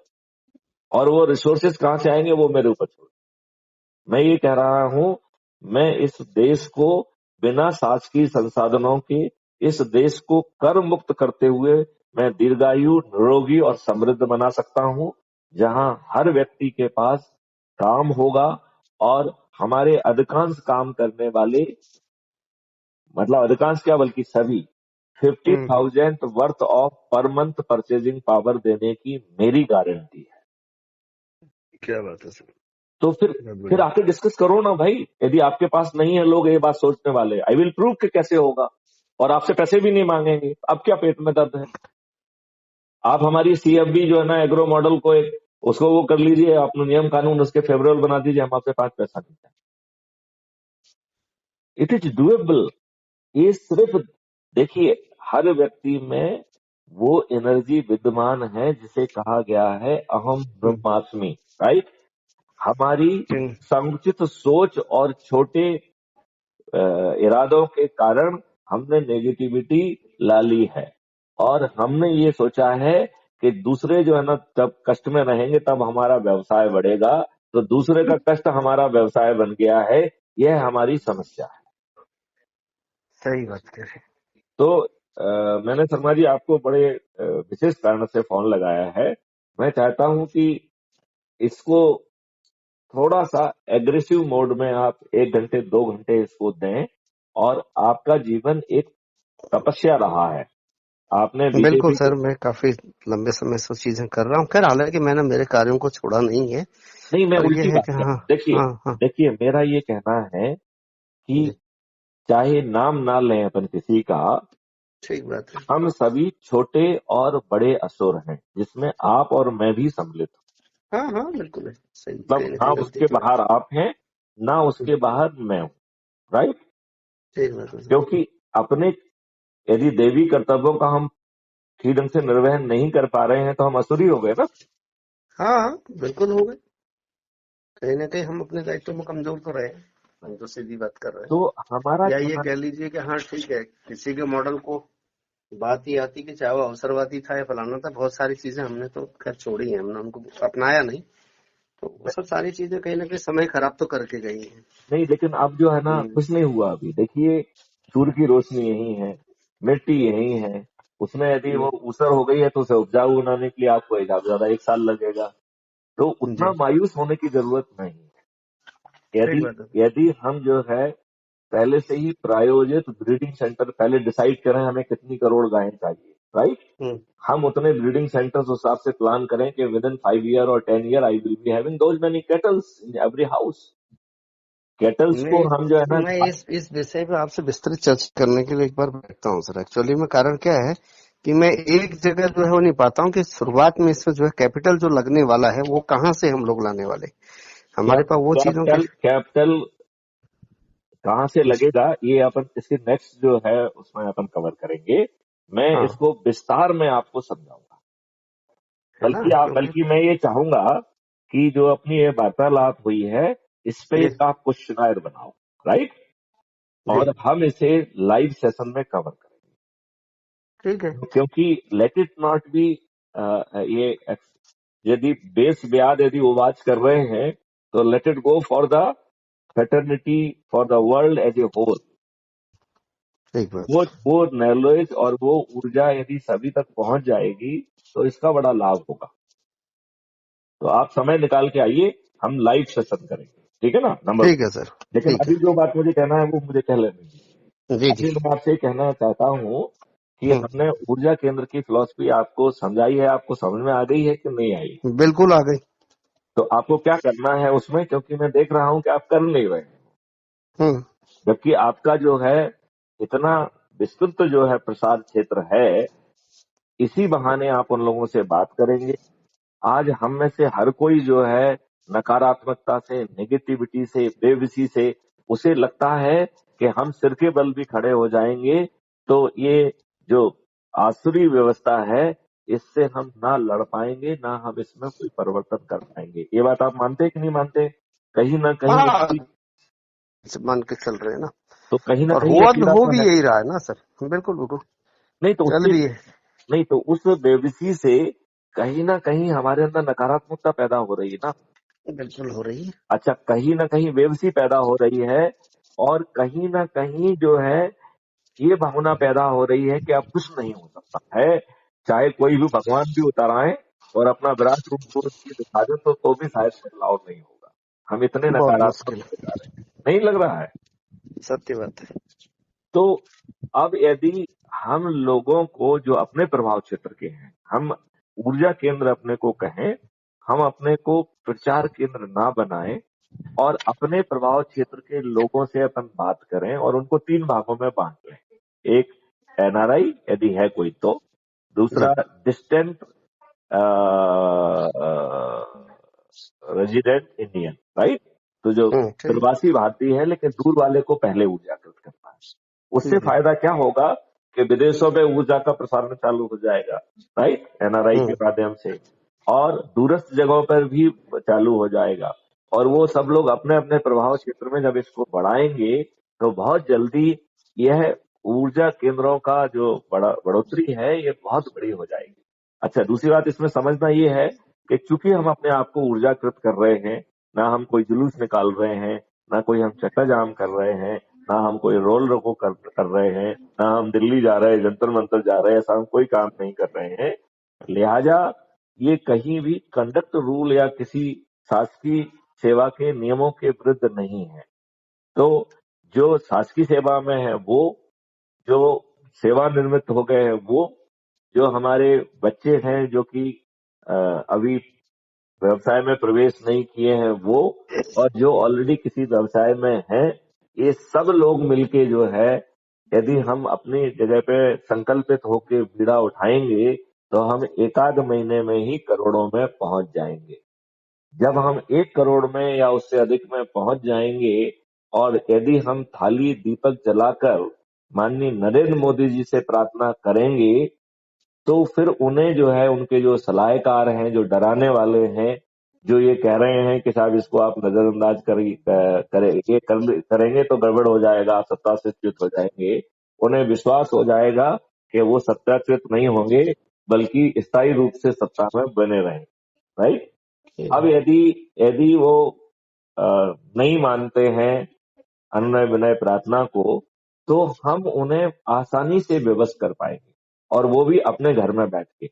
Speaker 2: और वो रिसोर्सेज कहां से आएंगे वो मेरे ऊपर छोड़। मैं ये कह रहा हूं, मैं इस देश को बिना शासकीय संसाधनों के, इस देश को कर मुक्त करते हुए मैं दीर्घायु, निरोगी और समृद्ध बना सकता हूं, जहां हर व्यक्ति के पास काम होगा, और हमारे अधिकांश काम करने वाले, मतलब अधिकांश क्या बल्कि सभी,
Speaker 1: हम्म।
Speaker 2: 50,000 worth of per month purchasing power देने की मेरी गारंटी है।
Speaker 1: क्या बात है सर,
Speaker 2: तो
Speaker 1: बहुत
Speaker 2: फिर
Speaker 1: बढ़िया।
Speaker 2: आके डिस्कस करो ना भाई। यदि आपके पास नहीं है लोग ये बात सोचने वाले, आई विल प्रूव कि कैसे होगा, और आपसे पैसे भी नहीं मांगेंगे। अब क्या पेट में दर्द है? आप हमारी सीएफबी जो है ना, एग्रो मॉडल को एक उसको वो कर लीजिए, अपने नियम कानून उसके फेवरेबल बना दीजिए, हम आपसे 5 पैसा नहीं चाहेंगे। It is doable. ये सिर्फ देखिए, हर व्यक्ति में वो एनर्जी विद्यमान है जिसे कहा गया है अहम
Speaker 1: हम्म।
Speaker 2: ब्रह्मास्मि, राइट? हमारी
Speaker 1: हम्म।
Speaker 2: संकुचित सोच और छोटे इरादों के कारण हमने नेगेटिविटी ला ली है, और हमने ये सोचा है कि दूसरे जो है ना जब कष्ट में रहेंगे तब हमारा व्यवसाय बढ़ेगा, तो दूसरे का कष्ट हमारा व्यवसाय बन गया है। यह हमारी समस्या है।
Speaker 1: सही बात कह रहे
Speaker 2: तो मैंने शर्मा जी आपको बड़े विशेष कारण से फोन लगाया है। मैं चाहता हूं कि इसको थोड़ा सा एग्रेसिव मोड में आप 1 घंटे 2 घंटे इसको दें, और आपका जीवन एक तपस्या रहा है। आपने
Speaker 1: हैं। बिल्कुल
Speaker 2: बीजेपी
Speaker 1: सर,
Speaker 2: को,
Speaker 1: मैं काफी लंबे समय से चीजें कर रहा हूँ, खैर हालांकि मैंने मेरे कार्यों को छोड़ा नहीं है।
Speaker 2: नहीं मैं
Speaker 1: पर
Speaker 2: उल्टी
Speaker 1: यह है
Speaker 2: बात
Speaker 1: कि
Speaker 2: कर रहा
Speaker 1: हाँ।
Speaker 2: हूं। देखिए,
Speaker 1: हाँ हाँ।
Speaker 2: देखिए मेरा ये कहना है कि
Speaker 1: जी।
Speaker 2: चाहे नाम ना लें अपन किसी का,
Speaker 1: ठीक बात है।
Speaker 2: हम सभी छोटे और बड़े असुर हैं, जिसमें आप और मैं भी सम्मिलित हूं।
Speaker 1: हाँ हाँ, बिल्कुल है सही,
Speaker 2: मतलब
Speaker 1: कहीं ना
Speaker 2: ना
Speaker 1: कहीं गलती
Speaker 2: उसके
Speaker 1: तो है।
Speaker 2: बाहर आप हैं, ना उसके बाहर मैं हूं, राइट?
Speaker 1: ठीक बात है सर।
Speaker 2: क्योंकि अपने यदि दैवी कर्तव्यों का हम ठीक ढंग से निर्वहन नहीं कर पा रहे हैं तो हम असुरी हो गए ना।
Speaker 1: हाँ हाँ, बिल्कुल हो गए। कहीं ना कहीं हम अपने दायित्व में कमजोर तो रहे हैं, हम तो सीधी बात कर रहे हैं।
Speaker 2: तो हमारा
Speaker 1: या ये
Speaker 2: कहना,
Speaker 1: कह लीजिए कि हाँ ठीक है, किसी के मॉडल को बात ही आती कि चाहे वो अवसरवादी था या फलाना था, बहुत सारी चीजें हमने तो खैर छोड़ी हैं, हमने उनको अपनाया नहीं। तो वो सब सारी चीजें कहीं ना कहीं समय खराब तो करके गई हैं।
Speaker 2: नहीं लेकिन अब जो है ना
Speaker 1: हम्म।
Speaker 2: कुछ नहीं हुआ अभी। देखिए, सूर्य की रोशनी यही है, मिट्टी यही है, उसमें यदि वो
Speaker 1: हम्म।
Speaker 2: ऊसर हो गई है तो उसे उपजाऊ बनाने के लिए आपको ज्यादा ज्यादा 1 साल लगेगा। तो उतना
Speaker 1: जी।
Speaker 2: मायूस होने की जरूरत नहीं है।
Speaker 1: ठीक
Speaker 2: यदि
Speaker 1: बात है।
Speaker 2: यदि हम जो है पहले से ही प्रायोजित ब्रीडिंग सेंटर पहले डिसाइड करें हमें कितनी करोड़ गायें चाहिए, राइट।
Speaker 1: हम्म,
Speaker 2: हम उतने ब्रीडिंग सेंटर्स उस हिसाब से प्लान करें कि विद इन 5 ईयर और 10 year I will be having those many kettles in every house. Kettles को हम जो है ना,
Speaker 1: मैं इस विषय पे आपसे विस्तृत चर्चा करने के लिए एक बार बैठता हूँ सर। एक्चुअली में कारण क्या है कि मैं एक जगह जो है वो नहीं पाता हूँ कि शुरुआत में इसमें जो है कैपिटल जो लगने वाला है वो कहाँ से हम लोग लाने वाले, हमारे पास वो चीजों के।
Speaker 2: कैपिटल कैपिटल कहाँ से लगेगा ये अपन इसके नेक्स्ट जो है उसमें अपन कवर करेंगे। मैं
Speaker 1: हाँ,
Speaker 2: इसको विस्तार में आपको समझाऊंगा।
Speaker 1: है ना, क्योंकि
Speaker 2: बल्कि मैं ये चाहूंगा कि जो अपनी ये वार्तालाप हुई है इस पे
Speaker 1: जी
Speaker 2: एक आप क्वेश्चनायर बनाओ, राइट,
Speaker 1: जी
Speaker 2: और हम इसे लाइव सेशन में कवर
Speaker 1: ठीक है।
Speaker 2: करेंगे। क्योंकि लेट इट नॉट बी ये यदि बेस ब्याज यदि वो वाच कर रहे हैं तो let it go for the fraternity for the world as a whole.
Speaker 1: ठीक बात।
Speaker 2: वो नॉलेज और वो ऊर्जा यदि सभी तक पहुंच जाएगी तो इसका बड़ा लाभ होगा। तो आप समय निकाल के आइए, हम लाइव सेशन करेंगे, ठीक है ना, नंबर।
Speaker 1: ठीक है सर।
Speaker 2: लेकिन
Speaker 1: ठीक है।
Speaker 2: अभी जो बात मुझे कहना है वो मुझे कह लेने दीजिए।
Speaker 1: जी जी।
Speaker 2: अभी मैं आपसे कहना चाहता हूँ कि
Speaker 1: हम्म,
Speaker 2: हमने ऊर्जा केंद्र की फिलॉसफी आपको समझाई है, आपको समझ में आ गई है कि नहीं आई?
Speaker 1: बिल्कुल आ गई।
Speaker 2: तो आपको क्या करना है उसमें, क्योंकि मैं देख रहा हूं कि आप कर नहीं रहे हैं,
Speaker 1: हम्म,
Speaker 2: जबकि आपका जो है इतना विस्तृत जो है प्रसार क्षेत्र है। इसी बहाने आप उन लोगों से बात करेंगे। आज हम में से हर कोई जो है नकारात्मकता से, नेगेटिविटी से, बेबसी से, उसे लगता है कि हम सिर के बल भी खड़े हो जाएंगे तो ये जो आसुरी व्यवस्था है इससे हम ना लड़ पाएंगे, ना हम इसमें कोई परिवर्तन कर पाएंगे। ये बात आप मानते हैं कि नहीं मानते? कहीं ना कहीं ये
Speaker 1: हाँ,
Speaker 2: पीड़ा-
Speaker 1: मान के चल रहे हैं ना।
Speaker 2: तो कहीं ना
Speaker 1: और
Speaker 2: कहीं ये पीड़ा
Speaker 1: हो
Speaker 2: तो
Speaker 1: भी
Speaker 2: है।
Speaker 1: यही रहा है ना सर, बिल्कुल बिल्कुल।
Speaker 2: नहीं तो
Speaker 1: चल
Speaker 2: उससे
Speaker 1: भी है।
Speaker 2: नहीं तो उस बेबसी से कहीं ना कहीं हमारे अंदर नकारात्मकता पैदा हो रही है ना।
Speaker 1: बिल्कुल हो रही है।
Speaker 2: अच्छा, कहीं ना कहीं बेबसी पैदा हो रही है और कहीं ना कहीं जो है ये भावना पैदा हो रही है कि अब कुछ नहीं हो सकता है, चाहे कोई भी भगवान भी उतर आए और अपना विराट रूप को दिखा दे तो भी शायद बदलाव नहीं होगा। हम इतने
Speaker 1: बहुत
Speaker 2: नकारात्मक
Speaker 1: मुश्किल है।
Speaker 2: होते जा रहे हैं, नहीं लग रहा है?
Speaker 1: सत्य बात है।
Speaker 2: तो अब यदि हम लोगों को जो अपने प्रभाव क्षेत्र के हैं, हम ऊर्जा केंद्र अपने को कहें, हम अपने को प्रचार केंद्र ना बनाएं और अपने प्रभाव क्षेत्र के लोगों से अपन बात करें और उनको 3 भागों में बांट लें। एक एनआरआई यदि है कोई तो,
Speaker 1: जी।
Speaker 2: दूसरा डिस्टेंट रेजिडेंट इंडियन, राइट, तो जो
Speaker 1: ठीक।
Speaker 2: प्रवासी भारतीय है लेकिन दूर वाले को पहले ऊर्जाकृत करना है। उससे
Speaker 1: जी।
Speaker 2: फायदा क्या होगा कि विदेशों में ऊर्जा का प्रसारण चालू हो जाएगा, राइट, एनआरआई के
Speaker 1: हम्म,
Speaker 2: माध्यम से, और दूरस्थ जगहों पर भी चालू हो जाएगा। और वो सब लोग अपने अपने प्रभाव क्षेत्र में जब इसको बढ़ाएंगे तो बहुत जल्दी यह ऊर्जा केंद्रों का जो बढ़ोतरी है ये बहुत बड़ी हो जाएगी। अच्छा, दूसरी बात इसमें समझना ये है कि चूंकि हम अपने आप को ऊर्जाकृत कर रहे हैं, ना हम कोई जुलूस निकाल रहे हैं, ना कोई हम चक्का जाम कर रहे हैं, ना हम कोई रोल रोको कर रहे हैं, ना हम दिल्ली जा रहे हैं, जंतर मंतर जा रहे हैं, ऐसा हम कोई काम नहीं कर रहे हैं। लिहाजा ये कहीं भी कंडक्ट रूल या किसी शासकीय सेवा के नियमों के विरुद्ध नहीं है। तो जो शासकीय सेवा में है वो, जो सेवानिवृत्त हो गए हैं वो, जो हमारे बच्चे हैं जो कि अभी व्यवसाय में प्रवेश नहीं किए हैं वो, और जो ऑलरेडी किसी व्यवसाय में हैं, ये सब लोग मिलके जो है यदि हम अपनी जगह पे संकल्पित होके बीड़ा उठाएंगे तो हम एकाध महीने में ही करोड़ों में पहुंच जाएंगे। जब हम 1 करोड़ में या उससे अधिक में पहुंच जाएंगे और यदि हम थाली दीपक जलाकर माननीय नरेंद्र मोदी जी से प्रार्थना करेंगे तो फिर उन्हें जो है उनके जो सलाहकार हैं, जो डराने वाले हैं, जो ये कह रहे हैं कि साहब इसको आप नजरअंदाज करेंगे तो गड़बड़ हो जाएगा, आप सत्ता से च्युत हो जाएंगे, उन्हें विश्वास हो जाएगा कि वो सत्याच्युत नहीं होंगे बल्कि स्थायी रूप से सत्ता में बने रहेंगे, राइट। अब यदि यदि वो नहीं मानते हैं अनुनय विनय प्रार्थना को, तो हम उन्हें आसानी से विवश कर पाएंगे और वो भी अपने घर में बैठ के।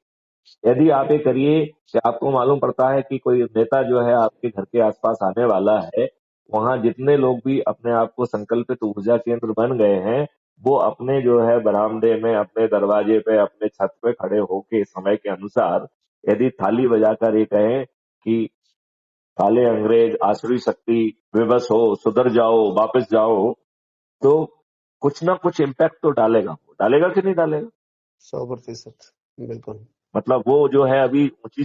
Speaker 2: यदि आप ये करिए कि आपको मालूम पड़ता है कि कोई नेता जो है आपके घर के आसपास आने वाला है वहां जितने लोग भी अपने आप को संकल्पित ऊर्जा केंद्र बन गए हैं, वो अपने जो है बरामदे में, अपने दरवाजे पे, अपने छत पे खड़े होके समय के अनुसार यदि थाली बजाकर ये कहें कि काले अंग्रेज, आसुरी शक्ति, विवश हो, सुधर जाओ, वापस जाओ, तो कुछ ना कुछ इम्पैक्ट तो डालेगा। डालेगा कि नहीं डालेगा?
Speaker 1: 100%। बिल्कुल।
Speaker 2: मतलब वो जो है अभी ऊंची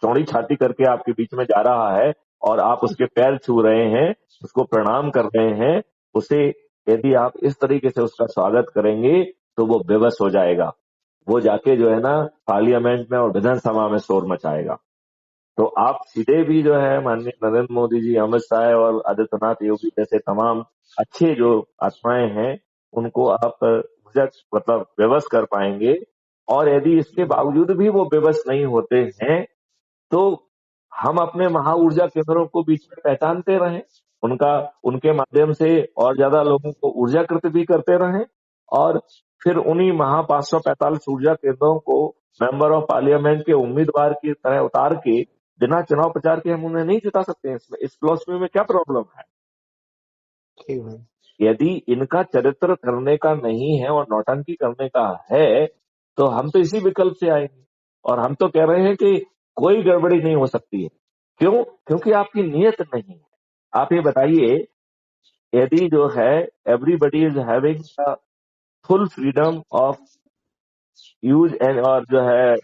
Speaker 2: चौड़ी छाती करके आपके बीच में जा रहा है और आप उसके पैर छू रहे हैं, उसको प्रणाम कर रहे हैं। उसे यदि आप इस तरीके से उसका स्वागत करेंगे तो वो बेबस हो जाएगा। वो जाके जो है ना पार्लियामेंट में और विधानसभा में शोर मचाएगा। तो आप सीधे भी जो है माननीय नरेंद्र मोदी जी, अमित शाह और आदित्यनाथ योगी जैसे तमाम अच्छे जो आत्माएं हैं, उनको आप मतलब बेबस कर पाएंगे। और यदि इसके बावजूद भी वो बेबस नहीं होते हैं, तो हम अपने महा ऊर्जा केंद्रों को बीच में पहचानते रहें, उनका उनके माध्यम से और ज्यादा लोगों को ऊर्जाकृत भी करते रहें, और फिर उन्हीं महा 545 ऊर्जा केंद्रों को मेंबर ऑफ पार्लियामेंट के उम्मीदवार की तरह उतार के बिना चुनाव प्रचार के हम उन्हें नहीं जिता सकते हैं। इसमें इस फिलॉसफी में क्या प्रॉब्लम है?
Speaker 1: ठीक है।
Speaker 2: यदि इनका चरित्र करने का नहीं है और नौटंकी करने का है, तो हम तो इसी विकल्प से आएंगे। और हम तो कह रहे हैं कि कोई गड़बड़ी नहीं हो सकती है। क्यों? क्योंकि आपकी नीयत नहीं है। आप ये बताइए, यदि जो है everybody is having full freedom of use and और जो है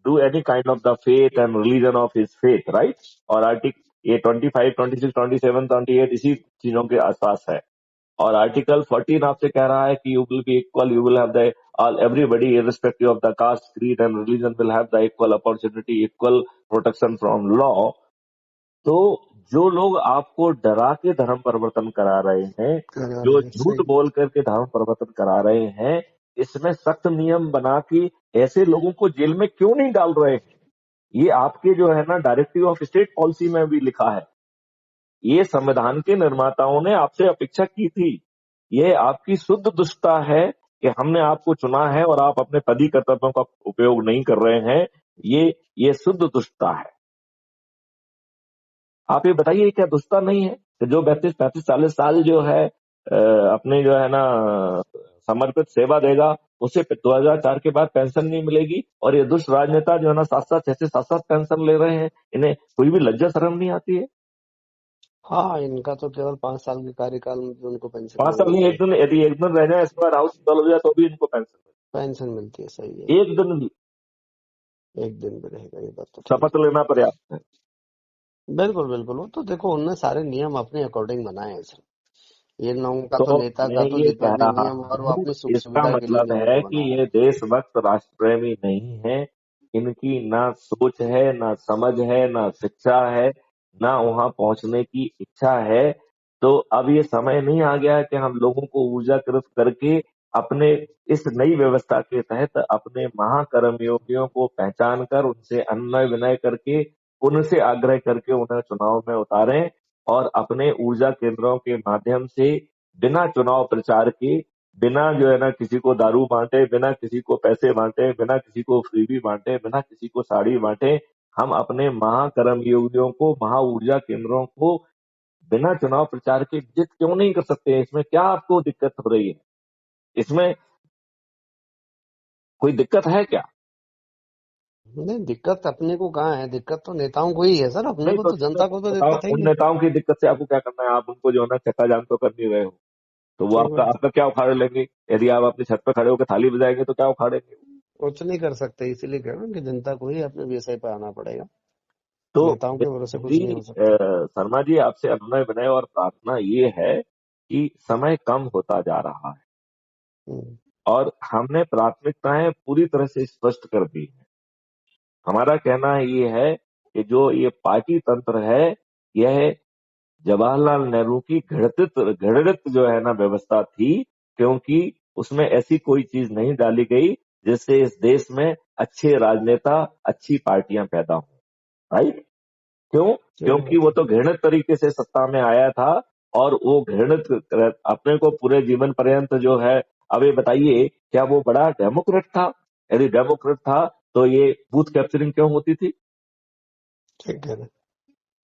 Speaker 2: do any kind of the faith and religion of his faith, right? और आर्टिकल ये 25, 26, 27, 28 इसी चीजों के आसपास है। और आर्टिकल 14 आपसे कह रहा है कि you will be equal, you will have the all everybody irrespective of the caste, creed and religion will have the equal opportunity, equal protection from law. तो जो लोग आपको डरा के धर्म परिवर्तन करा रहे हैं,
Speaker 1: करा
Speaker 2: जो
Speaker 1: रहे हैं,
Speaker 2: झूठ
Speaker 1: सही।
Speaker 2: बोल करके धर्म परिवर्तन करा रहे हैं, इसमें सख्त नियम बना के ऐसे लोगों को जेल में क्यों नहीं डाल रहे हैं? ये आपके जो है ना डायरेक्टिव ऑफ स्टेट पॉलिसी में भी लिखा है। ये संविधान के निर्माताओं ने आपसे अपेक्षा की थी। ये आपकी शुद्ध दुष्टता है कि हमने आपको चुना है और आप अपने पदी कर्तव्यों का उपयोग नहीं कर रहे हैं। ये शुद्ध दुष्टता है। आप ये बताइए, क्या दुष्टता नहीं है कि जो 32, 35, 40 साल जो है अपने जो है ना समर्पित सेवा देगा, उसे 2004 के बाद पेंशन नहीं मिलेगी? और ये दुष्ट राजनेता जो है ना 7-7, 6-6, 7-7 पेंशन ले रहे हैं, इन्हें कोई भी लज्जा शर्म नहीं आती है?
Speaker 1: हाँ, इनका तो केवल 5 साल के कार्यकाल में भी उनको पेंशन
Speaker 2: 5
Speaker 1: मिल
Speaker 2: साल नहीं,
Speaker 1: रही
Speaker 2: एक
Speaker 1: है।
Speaker 2: दिन यदि एक दिन रह जाए इसके बाद हाउस बदल हो जाए तो भी इनको पेंशन
Speaker 1: पेंशन मिलती है, सही है।
Speaker 2: मिले। एक दिन भी
Speaker 1: एक दिन भी रहेगा, ये बात तो ठीक
Speaker 2: शपथ
Speaker 1: है।
Speaker 2: लेना पर्याप्त है।
Speaker 1: बिल्कुल बिल्कुल, वो तो देखो उनने सारे नियम अपने अकॉर्डिंग बनाए हैं सर। ये लोगों का तो
Speaker 2: तो
Speaker 1: नेता
Speaker 2: मैं
Speaker 1: का तो
Speaker 2: ये
Speaker 1: जितना
Speaker 2: कह
Speaker 1: भी
Speaker 2: रहा
Speaker 1: नियम और वो
Speaker 2: हूँ,
Speaker 1: अपनी सुख
Speaker 2: इसका
Speaker 1: सुविधा के लिए
Speaker 2: मतलब
Speaker 1: लोगों
Speaker 2: है
Speaker 1: को
Speaker 2: कि
Speaker 1: बना रहा
Speaker 2: ये
Speaker 1: है।
Speaker 2: देशभक्त राष्ट्रप्रेमी नहीं है। इनकी ना सोच है, ना समझ है, ना शिक्षा है, ना वहां पहुंचने की इच्छा है। तो अब ये समय नहीं आ गया है कि हम लोगों को ऊर्जाकृत करके अपने इस नई व्यवस्था के तहत अपने महाकर्मयोगियों को पहचान कर उनसे अन्वय विनय करके उनसे आग्रह करके उन्हें चुनाव में उतारें, और अपने ऊर्जा केंद्रों के माध्यम से बिना चुनाव प्रचार के, बिना जो है ना किसी को दारू बांटे, बिना किसी को पैसे बांटे, बिना किसी को फ्रीबी बांटे, बिना किसी को साड़ी बांटे, हम अपने महाकर्मयोगियों को, महा ऊर्जा केंद्रों को बिना चुनाव प्रचार के विजिट क्यों नहीं कर सकते हैं? इसमें क्या आपको दिक्कत हो रही है? इसमें कोई दिक्कत है क्या?
Speaker 1: नहीं, दिक्कत अपने को कहाँ है, दिक्कत तो नेताओं को ही है सर, अपने
Speaker 2: नहीं
Speaker 1: को
Speaker 2: तो
Speaker 1: तो जनता को तो दिक्कत है ही
Speaker 2: उन
Speaker 1: नहीं।
Speaker 2: नेताओं की दिक्कत से आपको क्या करना है? आप उनको जो है ना चक्का जाम तो कर नहीं रहे हो, तो वो
Speaker 1: ठीक
Speaker 2: आपका
Speaker 1: बात है।
Speaker 2: आपका क्या उखाड़ लेंगे? यदि आप अपनी छत पर खड़े होकर थाली बजाएंगे तो क्या उखाड़ेंगे?
Speaker 1: कुछ नहीं कर सकते, इसीलिए कह रहा हूँ कि जनता को ही अपने विषय पर आना पड़ेगा।
Speaker 2: तो
Speaker 1: नेताओं के भरोसे कुछ नहीं
Speaker 2: मेरी
Speaker 1: हो सकता।
Speaker 2: शर्मा जी आपसे अनुनय विनय और प्रार्थना ये है कि समय कम होता जा रहा है
Speaker 1: हम्म।
Speaker 2: और हमने प्राथमिकताएं पूरी तरह से स्पष्ट कर दी है। हमारा कहना ये है कि जो ये पार्टी तंत्र है, यह जवाहरलाल नेहरू की घृणित जो है ना व्यवस्था थी, क्योंकि उसमें ऐसी कोई चीज नहीं डाली गई जिससे इस देश में अच्छे राजनेता, अच्छी पार्टियां पैदा हों, राइट? क्यों?
Speaker 1: सही
Speaker 2: क्योंकि
Speaker 1: बात
Speaker 2: वो
Speaker 1: है।
Speaker 2: तो घृणित तरीके से सत्ता में आया था, और वो घृणित अपने को पूरे जीवन पर्यंत जो है। अब ये बताइए, क्या वो बड़ा डेमोक्रेट था? यदि डेमोक्रेट था तो ये बूथ कैप्चरिंग क्यों होती थी?
Speaker 1: ठीक है।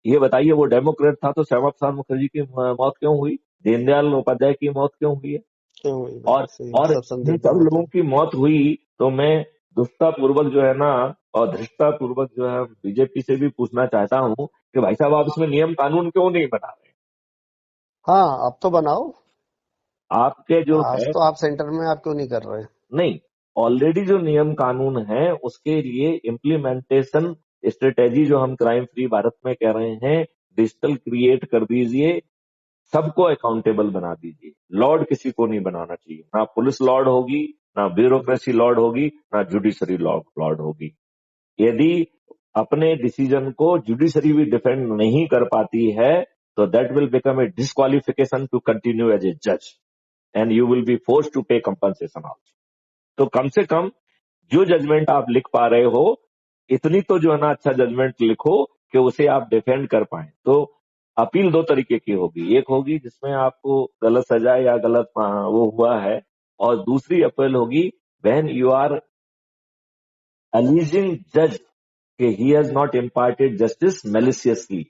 Speaker 2: ये बताइए, वो डेमोक्रेट था तो श्यामा प्रसाद मुखर्जी की मौत क्यों हुई, दीनदयाल उपाध्याय की मौत क्यों हुई है?
Speaker 1: क्यों हुई
Speaker 2: और
Speaker 1: भाई, सही
Speaker 2: और
Speaker 1: सब
Speaker 2: इन
Speaker 1: संदिग्ध
Speaker 2: सब
Speaker 1: मौत
Speaker 2: लोगों
Speaker 1: है।
Speaker 2: की मौत हुई तो मैं दुष्टता पूर्वक जो है ना, और धृष्टता पूर्वक जो है बीजेपी से भी पूछना चाहता हूँ कि भाई साहब, आप इसमें नियम कानून क्यों नहीं बना रहे?
Speaker 1: हाँ, अब तो बनाओ।
Speaker 2: आपके जो
Speaker 1: आज
Speaker 2: है,
Speaker 1: तो आप सेंटर में, आप क्यों नहीं कर रहे?
Speaker 2: नहीं, ऑलरेडी जो नियम कानून है उसके लिए इम्प्लीमेंटेशन स्ट्रेटेजी जो हम क्राइम फ्री भारत में कह रहे हैं, डिजिटल क्रिएट कर दीजिए, सबको अकाउंटेबल बना दीजिए। लॉर्ड किसी को नहीं बनाना चाहिए, ना पुलिस लॉर्ड होगी, ना ब्यूरोक्रेसी लॉर्ड होगी, ना जुडिशरी लॉर्ड होगी। यदि अपने डिसीजन को जुडिशरी भी डिफेंड नहीं कर पाती है तो that will become a disqualification to continue as a जज, and you will be force to pay compensation also. तो कम से कम जो जजमेंट आप लिख पा रहे हो, इतनी तो जो है ना अच्छा जजमेंट लिखो कि उसे आप डिफेंड कर पाए। तो अपील दो तरीके की होगी, एक होगी जिसमें आपको गलत सजा या गलत वो हुआ है, और दूसरी अपील होगी व्हेन यू आर अलीजिंग जज कि he has not imparted justice maliciously,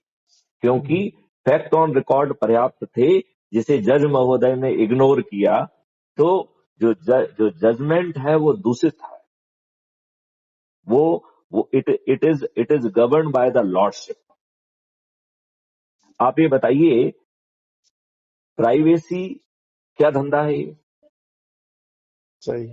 Speaker 2: क्योंकि फैक्ट ऑन रिकॉर्ड पर्याप्त थे जिसे जज महोदय ने इग्नोर किया, तो जो जजमेंट है वो दूषित है, वो it is govern by the lordship. आप ये बताइए, प्राइवेसी क्या धंधा है ये?
Speaker 1: सही।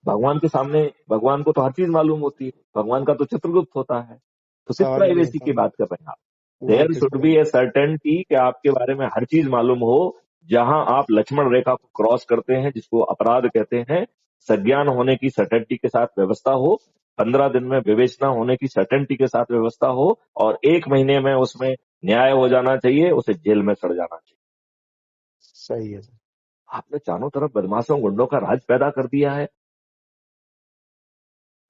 Speaker 2: भगवान के सामने, भगवान को तो हर चीज मालूम होती है, भगवान का तो चित्रगुप्त होता है, तो किस
Speaker 1: सवाल ही नहीं
Speaker 2: प्राइवेसी
Speaker 1: होता
Speaker 2: की
Speaker 1: ना।
Speaker 2: बात कर रहे हैं आप?
Speaker 1: वही
Speaker 2: देयर
Speaker 1: किस
Speaker 2: शुड
Speaker 1: पर।
Speaker 2: बी ए सर्टेनिटी कि आपके बारे में हर चीज मालूम हो। जहां आप लक्ष्मण रेखा को क्रॉस करते हैं, जिसको अपराध कहते हैं, सज्ञान होने की सर्टेनिटी के साथ व्यवस्था हो, 15 दिन में विवेचना होने की सर्टेनिटी के साथ व्यवस्था हो, और 1 महीने में उसमें न्याय हो जाना चाहिए, उसे जेल में सड़ जाना चाहिए।
Speaker 1: सही है।
Speaker 2: आपने चारों तरफ बदमाशों गुंडों का राज पैदा कर दिया है।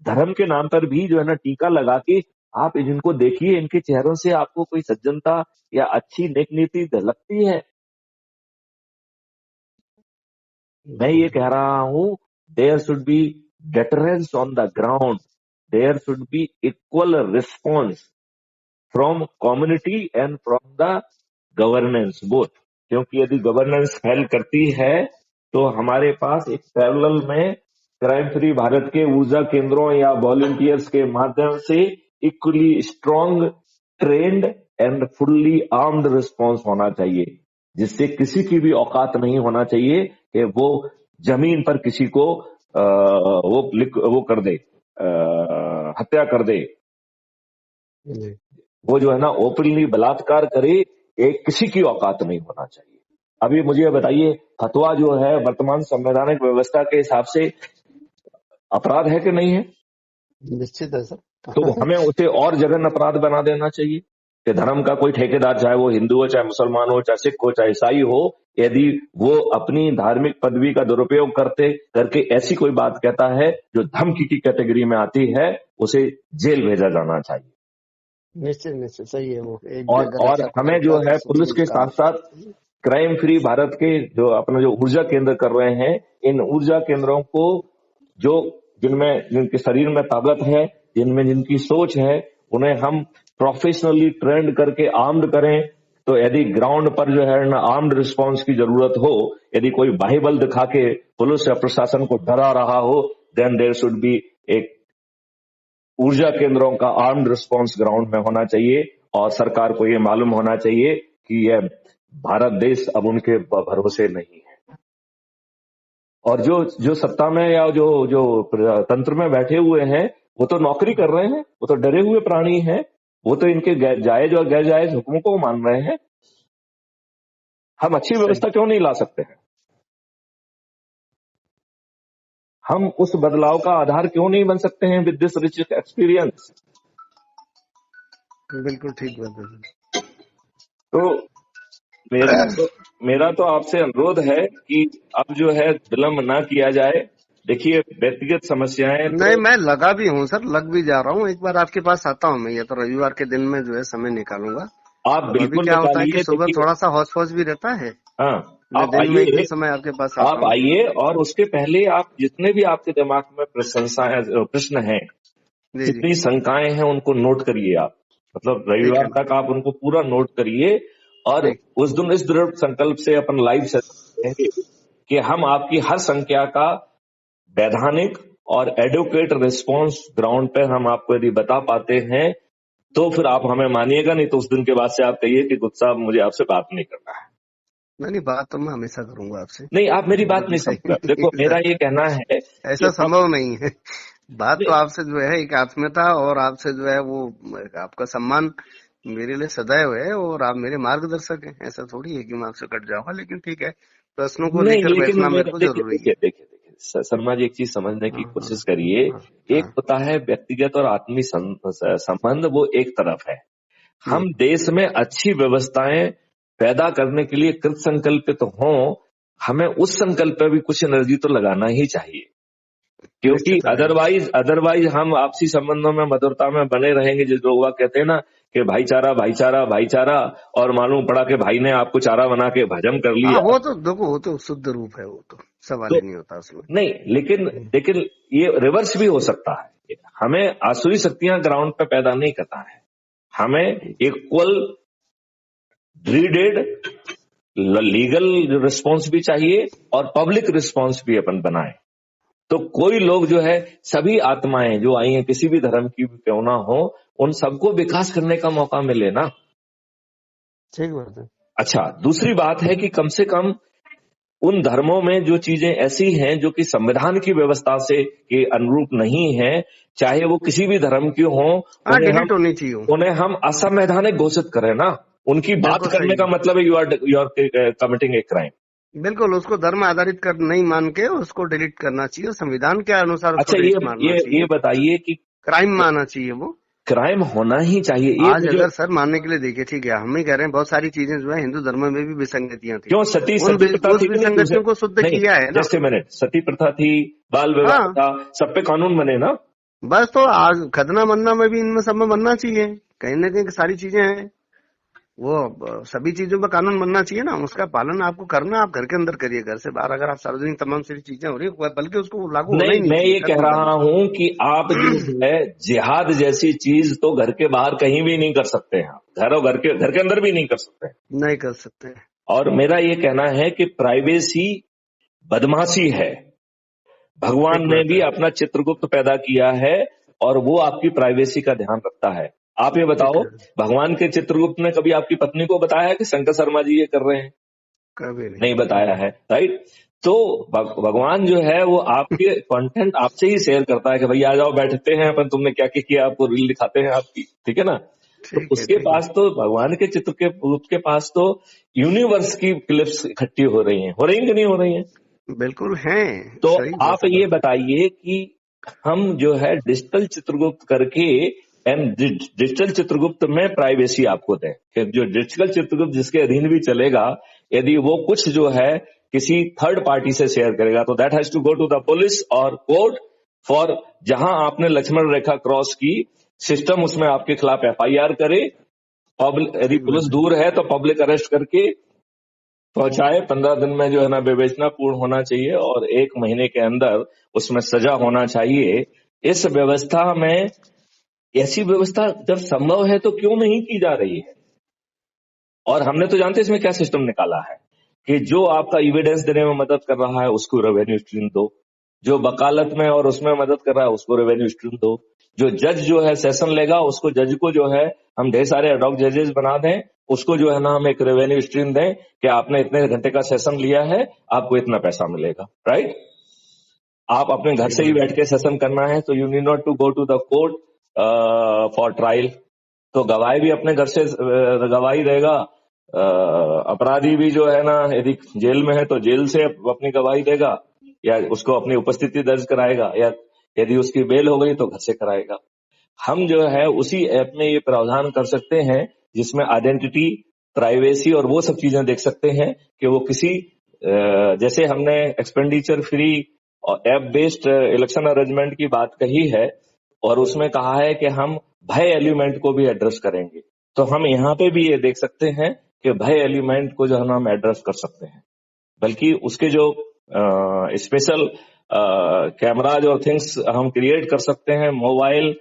Speaker 2: धर्म के नाम पर भी जो है ना टीका लगा के, आप जिनको देखिए इनके चेहरों से आपको कोई सज्जनता या अच्छी नेक नीति झलकती है? मैं ये कह रहा हूं, there should be deterrence on the ground, there should be equal response from community and from the governance both. क्योंकि यदि गवर्नेंस फेल करती है तो हमारे पास एक पैरेलल में क्राइम फ्री भारत के ऊर्जा केंद्रों या वॉलंटियर्स के माध्यम से equally strong, trend and fully armed response होना चाहिए, जिससे किसी की भी औकात नहीं होना चाहिए कि वो जमीन पर किसी को वो कर दे, हत्या कर दे,
Speaker 1: जी।
Speaker 2: वो जो है ना ओपनली बलात्कार करे, एक किसी की औकात नहीं होना चाहिए। अभी मुझे ये बताइए, फतवा जो है वर्तमान संवैधानिक व्यवस्था के हिसाब से अपराध है कि नहीं है?
Speaker 1: निश्चित है
Speaker 2: तो
Speaker 1: सर।
Speaker 2: हमें उसे और जघन्य अपराध बना देना चाहिए कि धर्म का कोई ठेकेदार, चाहे वो हिंदू हो, चाहे मुसलमान हो, चाहे सिख हो, चाहे ईसाई हो, यदि वो अपनी धार्मिक पदवी का दुरुपयोग करते करके ऐसी कोई बात कहता है जो धमकी की कैटेगरी में आती है, उसे जेल भेजा जाना चाहिए।
Speaker 1: निश्चित निश्चित सही है। वो एक भी
Speaker 2: और
Speaker 1: अगर
Speaker 2: और
Speaker 1: ऐसा कुछ
Speaker 2: हमें
Speaker 1: होता
Speaker 2: जो
Speaker 1: है तो
Speaker 2: है पुलिस
Speaker 1: सोचिए
Speaker 2: के
Speaker 1: काम।
Speaker 2: साथ साथ क्राइम फ्री भारत के जो अपना जो ऊर्जा केंद्र कर रहे हैं, इन ऊर्जा केंद्रों को, जो जिनमें जिनके शरीर में ताकत है, जिनमें जिनकी सोच है, उन्हें हम प्रोफेशनली ट्रेंड करके आर्म्ड करें। तो यदि ग्राउंड पर जो है ना आर्म्ड रिस्पांस की जरूरत हो, यदि कोई बाहुबल दिखा के पुलिस या प्रशासन को डरा रहा हो, देन देयर शुड बी एक ऊर्जा केंद्रों का आर्म्ड रिस्पांस ग्राउंड में होना चाहिए, और सरकार को ये मालूम होना चाहिए कि यह भारत देश अब उनके भरोसे नहीं है। और जो जो सत्ता में या जो जो तंत्र में बैठे हुए हैं, वो तो नौकरी कर रहे हैं, वो तो डरे हुए प्राणी हैं, वो तो इनके जायज और गैर जायज हुक्मों को मान रहे हैं। हम अच्छी
Speaker 1: सही।
Speaker 2: व्यवस्था क्यों नहीं ला सकते हैं? हम उस बदलाव का आधार क्यों नहीं बन सकते हैं विद दिस रिच एक्सपीरियंस?
Speaker 1: बिल्कुल ठीक बात है।
Speaker 2: तो मेरा तो आपसे अनुरोध है कि अब जो है विलंब ना किया जाए। देखिए, व्यक्तिगत समस्याएं
Speaker 1: नहीं,
Speaker 2: तो
Speaker 1: मैं लगा भी हूँ सर, लग भी जा रहा हूँ। एक बार आपके पास आता हूँ मैं, या तो रविवार के दिन में जो है समय निकालूंगा।
Speaker 2: आप
Speaker 1: अब अभी
Speaker 2: बिल्कुल
Speaker 1: क्या होता है कि
Speaker 2: निकालिए।
Speaker 1: सुबह
Speaker 2: देखिए,
Speaker 1: थोड़ा सा हौस पौस भी रहता है।
Speaker 2: हाँ,
Speaker 1: मैं
Speaker 2: आप
Speaker 1: दिन में एक
Speaker 2: आइए,
Speaker 1: दिन समय आपके पास आता
Speaker 2: आप
Speaker 1: हूँ।
Speaker 2: आइए, और उसके पहले आप जितने भी आपके दिमाग में प्रशंसाएं प्रश्न हैं,
Speaker 1: जी जी।
Speaker 2: जितनी शंकाएं हैं, उनको नोट करिए आप। मतलब
Speaker 1: ठीक है
Speaker 2: रविवार
Speaker 1: ना।
Speaker 2: तक आप उनको पूरा नोट करिए और
Speaker 1: ठीक।
Speaker 2: उस दिन इस दृढ़ संकल्प से अपन लाइव सेशन करेंगे कि हम आपकी हर संख्या का वैधानिक और एडुकेट रिस्पॉन्स ग्राउंड पे हम आपको यदि बता पाते हैं तो फिर आप हमें मानिएगा, नहीं तो उस दिन के बाद से आप कहिए कि गुप्ता साहब मुझे आपसे बात नहीं करना है।
Speaker 1: नहीं, बात तो मैं हमेशा करूंगा आपसे।
Speaker 2: नहीं, आप मेरी बात
Speaker 1: वो
Speaker 2: नहीं
Speaker 1: तो
Speaker 2: समझ रहे।
Speaker 1: नहीं
Speaker 2: देखो मेरा
Speaker 1: सर,
Speaker 2: ये कहना है कि
Speaker 1: ऐसा
Speaker 2: हम
Speaker 1: संभव नहीं है। बात तो
Speaker 2: नहीं
Speaker 1: आपसे जो है एक आत्मीयता और आपसे जो है वो आपका सम्मान मेरे लिए सदैव है, और आप मेरे मार्गदर्शक हैं। ऐसा थोड़ी है कि मैं आपसे कट जाऊंगा, लेकिन ठीक है, प्रश्नों को
Speaker 2: नहीं,
Speaker 1: लेकर
Speaker 2: लेकिन
Speaker 1: बैठना मेरे
Speaker 2: मेरा
Speaker 1: को
Speaker 2: देखिए
Speaker 1: जरूरी
Speaker 2: देखिए
Speaker 1: है।
Speaker 2: देखिए देखिए शर्मा जी, एक चीज समझने की
Speaker 1: हाँ हाँ
Speaker 2: कोशिश करिए।
Speaker 1: हाँ
Speaker 2: एक
Speaker 1: हाँ।
Speaker 2: होता है व्यक्तिगत और आत्मीय संबंध, वो एक तरफ है।
Speaker 1: हम्म,
Speaker 2: हम देश में अच्छी व्यवस्थाएं पैदा करने के लिए कृत संकल्पित हों, हमें उस संकल्प पे भी कुछ एनर्जी तो लगाना ही चाहिए, क्योंकि
Speaker 1: निश्चित रहेगा।
Speaker 2: अदरवाइज अदरवाइज हम आपसी संबंधों में मधुरता में बने रहेंगे। जिस लोग बाग कहते हैं ना कि भाईचारा भाईचारा भाईचारा, और मालूम पड़ा कि भाई ने आपको चारा बना के भजन कर
Speaker 1: हाँ,
Speaker 2: लिया।
Speaker 1: वो तो देखो, वो तो शुद्ध रूप है, वो तो सवाल
Speaker 2: तो
Speaker 1: ही नहीं होता उसमें।
Speaker 2: नहीं, लेकिन लेकिन ये रिवर्स भी हो सकता है। हमें आसुरी शक्तियां ग्राउंड पे पैदा नहीं करना है, हमें इक्वल रीडेड लीगल रिस्पॉन्स भी चाहिए और पब्लिक रिस्पॉन्स भी अपन बनाए। तो कोई लोग जो है, सभी आत्माएं जो आई हैं किसी भी धर्म की भी क्यों ना हो, उन सबको विकास करने का मौका मिले ना।
Speaker 1: ठीक बात है।
Speaker 2: अच्छा, दूसरी बात है कि कम से कम उन धर्मों में जो चीजें ऐसी हैं जो कि संविधान की व्यवस्था से के अनुरूप नहीं है, चाहे वो किसी भी धर्म की हो,
Speaker 1: हाँ,
Speaker 2: उन्हें हम
Speaker 1: डिलीट होनी चाहिए वो।
Speaker 2: उन्हें हम असंवैधानिक घोषित करें ना। उनकी बात
Speaker 1: बिल्कुल
Speaker 2: करने
Speaker 1: सही
Speaker 2: का
Speaker 1: है।
Speaker 2: मतलब है you are committing a crime.
Speaker 1: बिल्कुल, उसको धर्म आधारित कर नहीं मान के उसको डिलीट करना चाहिए, संविधान के अनुसार उसको
Speaker 2: अच्छा,
Speaker 1: डिलीट मारना
Speaker 2: ये
Speaker 1: चाहिए।
Speaker 2: बताइए कि
Speaker 1: क्राइम मानना चाहिए वो।
Speaker 2: क्राइम होना ही चाहिए, ये
Speaker 1: आज
Speaker 2: मुझे
Speaker 1: अगर सर मानने के लिए देखिए, ठीक है, हम ही कह रहे हैं बहुत सारी चीजें जो है हिंदू धर्म में भी विसंगतियां थी।
Speaker 2: क्यों सती प्रथा
Speaker 1: उस
Speaker 2: थी कि नहीं दूसरे?
Speaker 1: विसंगतियों को शुद्ध
Speaker 2: नहीं,
Speaker 1: किया है ना।
Speaker 2: जस्ट ए मिनट, सती प्रथा थी, बाल विवाह
Speaker 1: हाँ,
Speaker 2: था, सब पे कानून बने ना।
Speaker 1: बस तो आज खतना बनना में भी इनमें सब में बनना चाहिए। कहीं ना कहीं सारी चीजें हैं, वो सभी चीजों पर कानून बनना चाहिए ना। उसका पालन आपको करना, आप घर के अंदर करिए, घर से बाहर अगर आप सार्वजनिक तमाम सारी चीजें हो रही है, बल्कि उसको लागू होना
Speaker 2: नहीं,
Speaker 1: ही नहीं
Speaker 2: मैं
Speaker 1: चाहिए,
Speaker 2: ये कह
Speaker 1: खत्म
Speaker 2: रहा
Speaker 1: करना
Speaker 2: हूं कि आप जो है जिहाद जैसी चीज तो घर के बाहर कहीं भी नहीं कर सकते हैं, घर और घर के अंदर भी नहीं कर सकते हैं।
Speaker 1: नहीं कर सकते।
Speaker 2: और मेरा ये कहना है कि प्राइवेसी बदमाशी है। भगवान
Speaker 1: ठीक
Speaker 2: ने
Speaker 1: बात
Speaker 2: भी
Speaker 1: है।
Speaker 2: अपना चित्रगुप्त पैदा किया है और वो आपकी प्राइवेसी का ध्यान रखता है। आप ये
Speaker 1: ठीक
Speaker 2: बताओ,
Speaker 1: है।
Speaker 2: भगवान के चित्रगुप्त ने कभी आपकी पत्नी को बताया है कि शंकर शर्मा जी ये कर रहे हैं?
Speaker 1: कभी नहीं।
Speaker 2: नहीं बताया है, राइट। तो भगवान जो है वो आपके कंटेंट आपसे ही शेयर करता है कि भाई आ जाओ बैठते हैं अपन, तुमने क्या क्या किया, आपको रील दिखाते हैं आपकी, ठीक है ना। तो
Speaker 1: ठीक है।
Speaker 2: उसके
Speaker 1: ठीक है।
Speaker 2: पास तो भगवान के चित्र के रूप के पास तो यूनिवर्स की क्लिप्स इकट्ठी हो रही हैं, हो रही हैं कि नहीं हो रही हैं?
Speaker 1: बिल्कुल है।
Speaker 2: तो
Speaker 1: सही
Speaker 2: आप
Speaker 1: बात
Speaker 2: ये
Speaker 1: है।
Speaker 2: बताइए कि हम जो है डिजिटल चित्रगुप्त करके एंड डिजिटल चित्रगुप्त में प्राइवेसी आपको दें कि जो डिजिटल चित्रगुप्त जिसके अधीन भी चलेगा, यदि वो कुछ जो है किसी थर्ड पार्टी से शेयर करेगा तो that has to go to the police और कोर्ट फॉर, जहां आपने लक्ष्मण रेखा क्रॉस की, सिस्टम उसमें आपके खिलाफ एफआईआर करे। पब्लिक यदि
Speaker 1: ठीक
Speaker 2: पुलिस
Speaker 1: बात है।
Speaker 2: दूर है तो पब्लिक अरेस्ट करके पहुंचाए, 15 दिन में जो है ना विवेचना पूर्ण होना चाहिए और 1 महीने के अंदर उसमें सजा होना चाहिए। इस व्यवस्था में, ऐसी व्यवस्था जब संभव है तो क्यों नहीं की जा रही है? और हमने तो जानते हैं इसमें क्या सिस्टम निकाला है कि जो आपका एविडेंस देने में मदद कर रहा है उसको रेवेन्यू स्ट्रीम दो, जो वकालत में और उसमें मदद कर रहा है उसको रेवेन्यू स्ट्रीम दो, जो जज जो है सेशन लेगा उसको, जज को जो है हम ढेर सारे एडॉक जजेस बना दें, उसको जो है ना हम एक रेवेन्यू स्ट्रीम दें कि आपने इतने घंटे का सेशन लिया है, आपको इतना पैसा मिलेगा, राइट। आप अपने घर
Speaker 1: ठीक
Speaker 2: से ही
Speaker 1: बात
Speaker 2: बैठ के सेशन करना है तो you need not to go to the court for trial. तो गवाही भी अपने घर से गवाही देगा, अपराधी भी जो है ना यदि जेल में है तो जेल से अपनी गवाही देगा, या उसको अपनी उपस्थिति दर्ज कराएगा, या यदि उसकी बेल हो गई तो घर से कराएगा। हम जो है उसी ऐप में ये प्रावधान कर सकते हैं जिसमें आइडेंटिटी, प्राइवेसी और वो सब चीजें देख सकते हैं कि वो किसी जैसे हमने एक्सपेंडिचर फ्री और ऐप बेस्ड इलेक्शन अरेंजमेंट की बात कही है और उसमें कहा है कि हम भय एलिमेंट को भी एड्रेस करेंगे, तो हम यहाँ पे भी ये देख सकते हैं कि भय एलिमेंट को जो है ना हम एड्रेस कर सकते हैं। बल्कि उसके जो स्पेशल कैमराज और थिंग्स हम क्रिएट कर सकते हैं, मोबाइल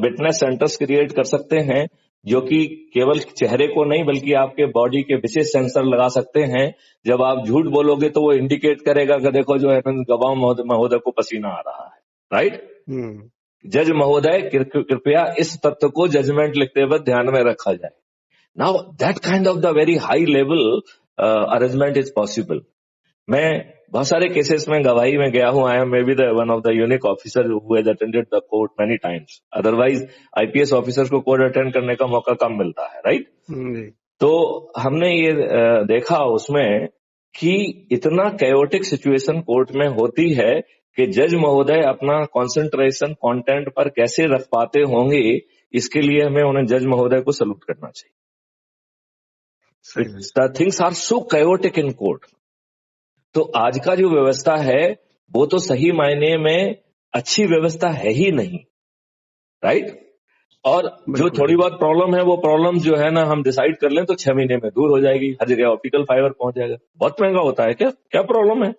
Speaker 2: विटनेस सेंटर्स क्रिएट कर सकते हैं जो कि केवल चेहरे को नहीं बल्कि आपके बॉडी के विशेष सेंसर लगा सकते हैं। जब आप झूठ बोलोगे तो वो इंडिकेट करेगा कि देखो जो है गवाह महोदय को पसीना आ रहा है, राइट। जज महोदय कृपया इस तथ्य को जजमेंट लिखते वक्त ध्यान में रखा जाए। Now that kind of the very high level arrangement is possible. मैं बहुत सारे केसेस में गवाही में गया हूं। I am may be the one of the unique officer who has attended the court many times. Otherwise IPS officers को court attend करने का मौका कम मिलता है, राइट। तो हमने ये देखा उसमें कि इतना कैओटिक सिचुएशन कोर्ट में होती है कि जज महोदय अपना कंसंट्रेशन कंटेंट पर कैसे रख पाते होंगे, इसके लिए हमें उन्हें जज महोदय को सल्यूट करना चाहिए। The things are so chaotic in court. तो आज का जो व्यवस्था है वो तो सही मायने में अच्छी व्यवस्था है ही नहीं, राइट। और जो थोड़ी बहुत प्रॉब्लम है वो प्रॉब्लम जो है ना हम डिसाइड कर लें तो 6 महीने में दूर हो जाएगी, हर जगह ऑप्टिकल फाइबर पहुंच जाएगा। बहुत महंगा होता है। क्या प्रॉब्लम है?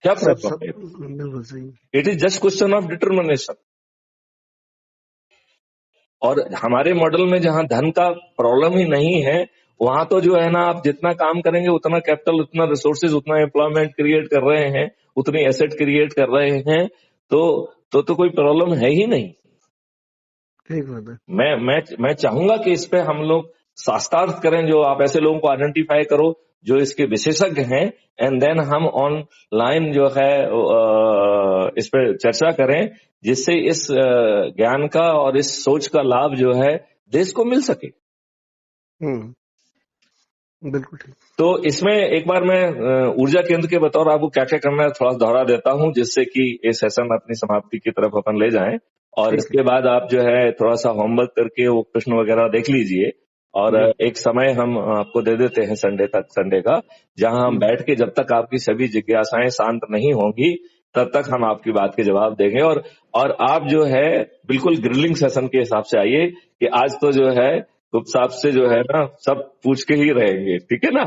Speaker 2: क्या प्रॉब्लम है?
Speaker 1: बिल्कुल सही।
Speaker 2: It is just question of determination. और हमारे मॉडल में जहां धन का प्रॉब्लम ही नहीं है, वहां तो जो है ना आप जितना काम करेंगे उतना कैपिटल, उतना रिसोर्सेज, उतना एम्प्लॉयमेंट क्रिएट कर रहे हैं, उतनी एसेट क्रिएट कर रहे हैं, तो कोई प्रॉब्लम है ही नहीं।
Speaker 1: ठीक बात है।
Speaker 2: मैं चाहूंगा कि इस पे हम लोग शास्त्रार्थ करें, जो आप ऐसे लोगों को आइडेंटिफाई करो जो इसके विशेषज्ञ हैं, एंड देन हम ऑनलाइन जो है इस पे चर्चा करें, जिससे इस ज्ञान का और इस सोच का लाभ जो है देश को मिल सके।
Speaker 1: बिल्कुल ठीक।
Speaker 2: तो इसमें एक बार मैं ऊर्जा केंद्र के बतौर आपको क्या क्या करना है थोड़ा दोहरा देता हूं, जिससे कि ये सेशन अपनी समाप्ति की तरफ अपन ले जाएं। और इसके बाद आप जो है थोड़ा सा होमवर्क करके वो प्रश्न वगैरह देख लीजिए। और एक समय हम आपको दे देते हैं संडे का, जहां हम बैठ के जब तक आपकी सभी जिज्ञासाएं शांत नहीं होंगी तब तक हम आपकी बात के जवाब देंगे। और आप जो है बिल्कुल ग्रिलिंग सेशन के हिसाब से आइए कि आज तो जो है गुप्त साहब से जो है ना सब पूछ के ही रहेंगे, ठीक है ना?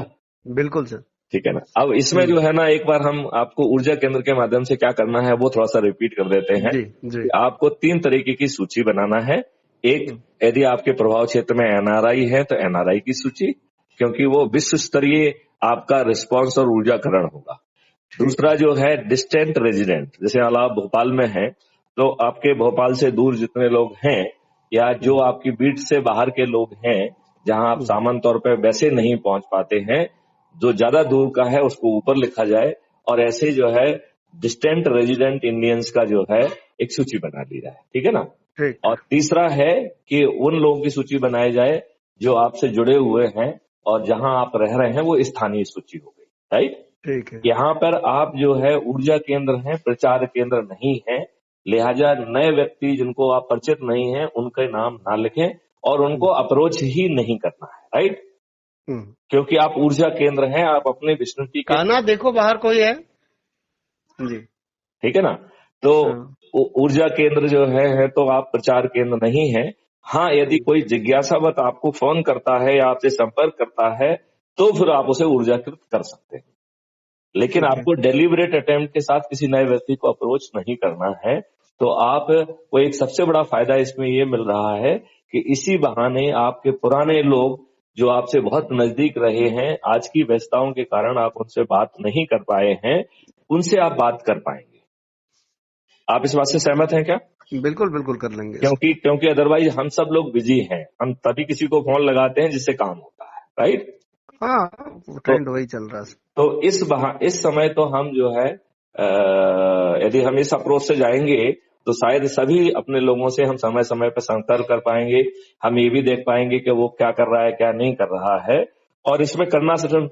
Speaker 1: बिल्कुल सर।
Speaker 2: ठीक है ना। अब इसमें जो है ना एक बार हम आपको ऊर्जा केंद्र के माध्यम से क्या करना है वो थोड़ा सा रिपीट कर देते हैं।
Speaker 1: जी।
Speaker 2: आपको 3 तरीके की सूची बनाना है। एक, यदि आपके प्रभाव क्षेत्र में एनआरआई है तो एनआरआई की सूची, क्योंकि वो विश्व स्तरीय आपका रिस्पॉन्स और ऊर्जाकरण होगा। दूसरा जो है डिस्टेंट रेजिडेंट, जैसे आप भोपाल में हैं तो आपके भोपाल से दूर जितने लोग हैं या जो आपकी बीट से बाहर के लोग हैं जहां आप सामान्य तौर पर वैसे नहीं पहुंच पाते हैं, जो ज्यादा दूर का है उसको ऊपर लिखा जाए। और ऐसे जो है डिस्टेंट रेजिडेंट इंडियंस का जो है एक सूची बना ली जाए, ठीक है ना। और तीसरा है कि उन लोगों की सूची बनाई जाए जो आपसे जुड़े हुए हैं और जहां आप रह रहे हैं वो स्थानीय सूची हो गई, राइट।
Speaker 1: ठीक है।
Speaker 2: यहाँ पर आप जो है ऊर्जा केंद्र हैं, प्रचार केंद्र नहीं है, लिहाजा नए व्यक्ति जिनको आप परिचित नहीं है उनके नाम ना लिखें और उनको अप्रोच ही नहीं करना है, राइट। क्योंकि आप ऊर्जा केंद्र हैं, आप अपने विस्मृति के
Speaker 1: काना देखो बाहर कोई है जी,
Speaker 2: ठीक है ना। तो ऊर्जा केंद्र जो है तो आप प्रचार केंद्र नहीं है। हाँ, यदि कोई जिज्ञासावत आपको फोन करता है या आपसे संपर्क करता है तो फिर आप उसे ऊर्जाकृत कर सकते हैं, लेकिन आपको डेलिबरेट अटेम्प्ट के साथ किसी नए व्यक्ति को अप्रोच नहीं करना है। तो आप को एक सबसे बड़ा फायदा इसमें ये मिल रहा है कि इसी बहाने आपके पुराने लोग जो आपसे बहुत नजदीक रहे हैं, आज की व्यस्तताओं के कारण आप उनसे बात नहीं कर पाए हैं, उनसे आप बात कर पाएंगे। आप इस बात से सहमत हैं क्या?
Speaker 1: बिल्कुल बिल्कुल कर लेंगे,
Speaker 2: क्योंकि अदरवाइज हम सब लोग बिजी हैं, हम तभी किसी को फोन लगाते हैं जिससे काम होता है, राइट।
Speaker 1: हाँ, ट्रेंड वही चल रहा है।
Speaker 2: तो इस समय तो हम जो है यदि हम इस अप्रोच से जाएंगे तो शायद सभी अपने लोगों से हम समय समय पर संपर्क कर पाएंगे। हम ये भी देख पाएंगे कि वो क्या कर रहा है, क्या नहीं कर रहा है। और इसमें करना सिर्फ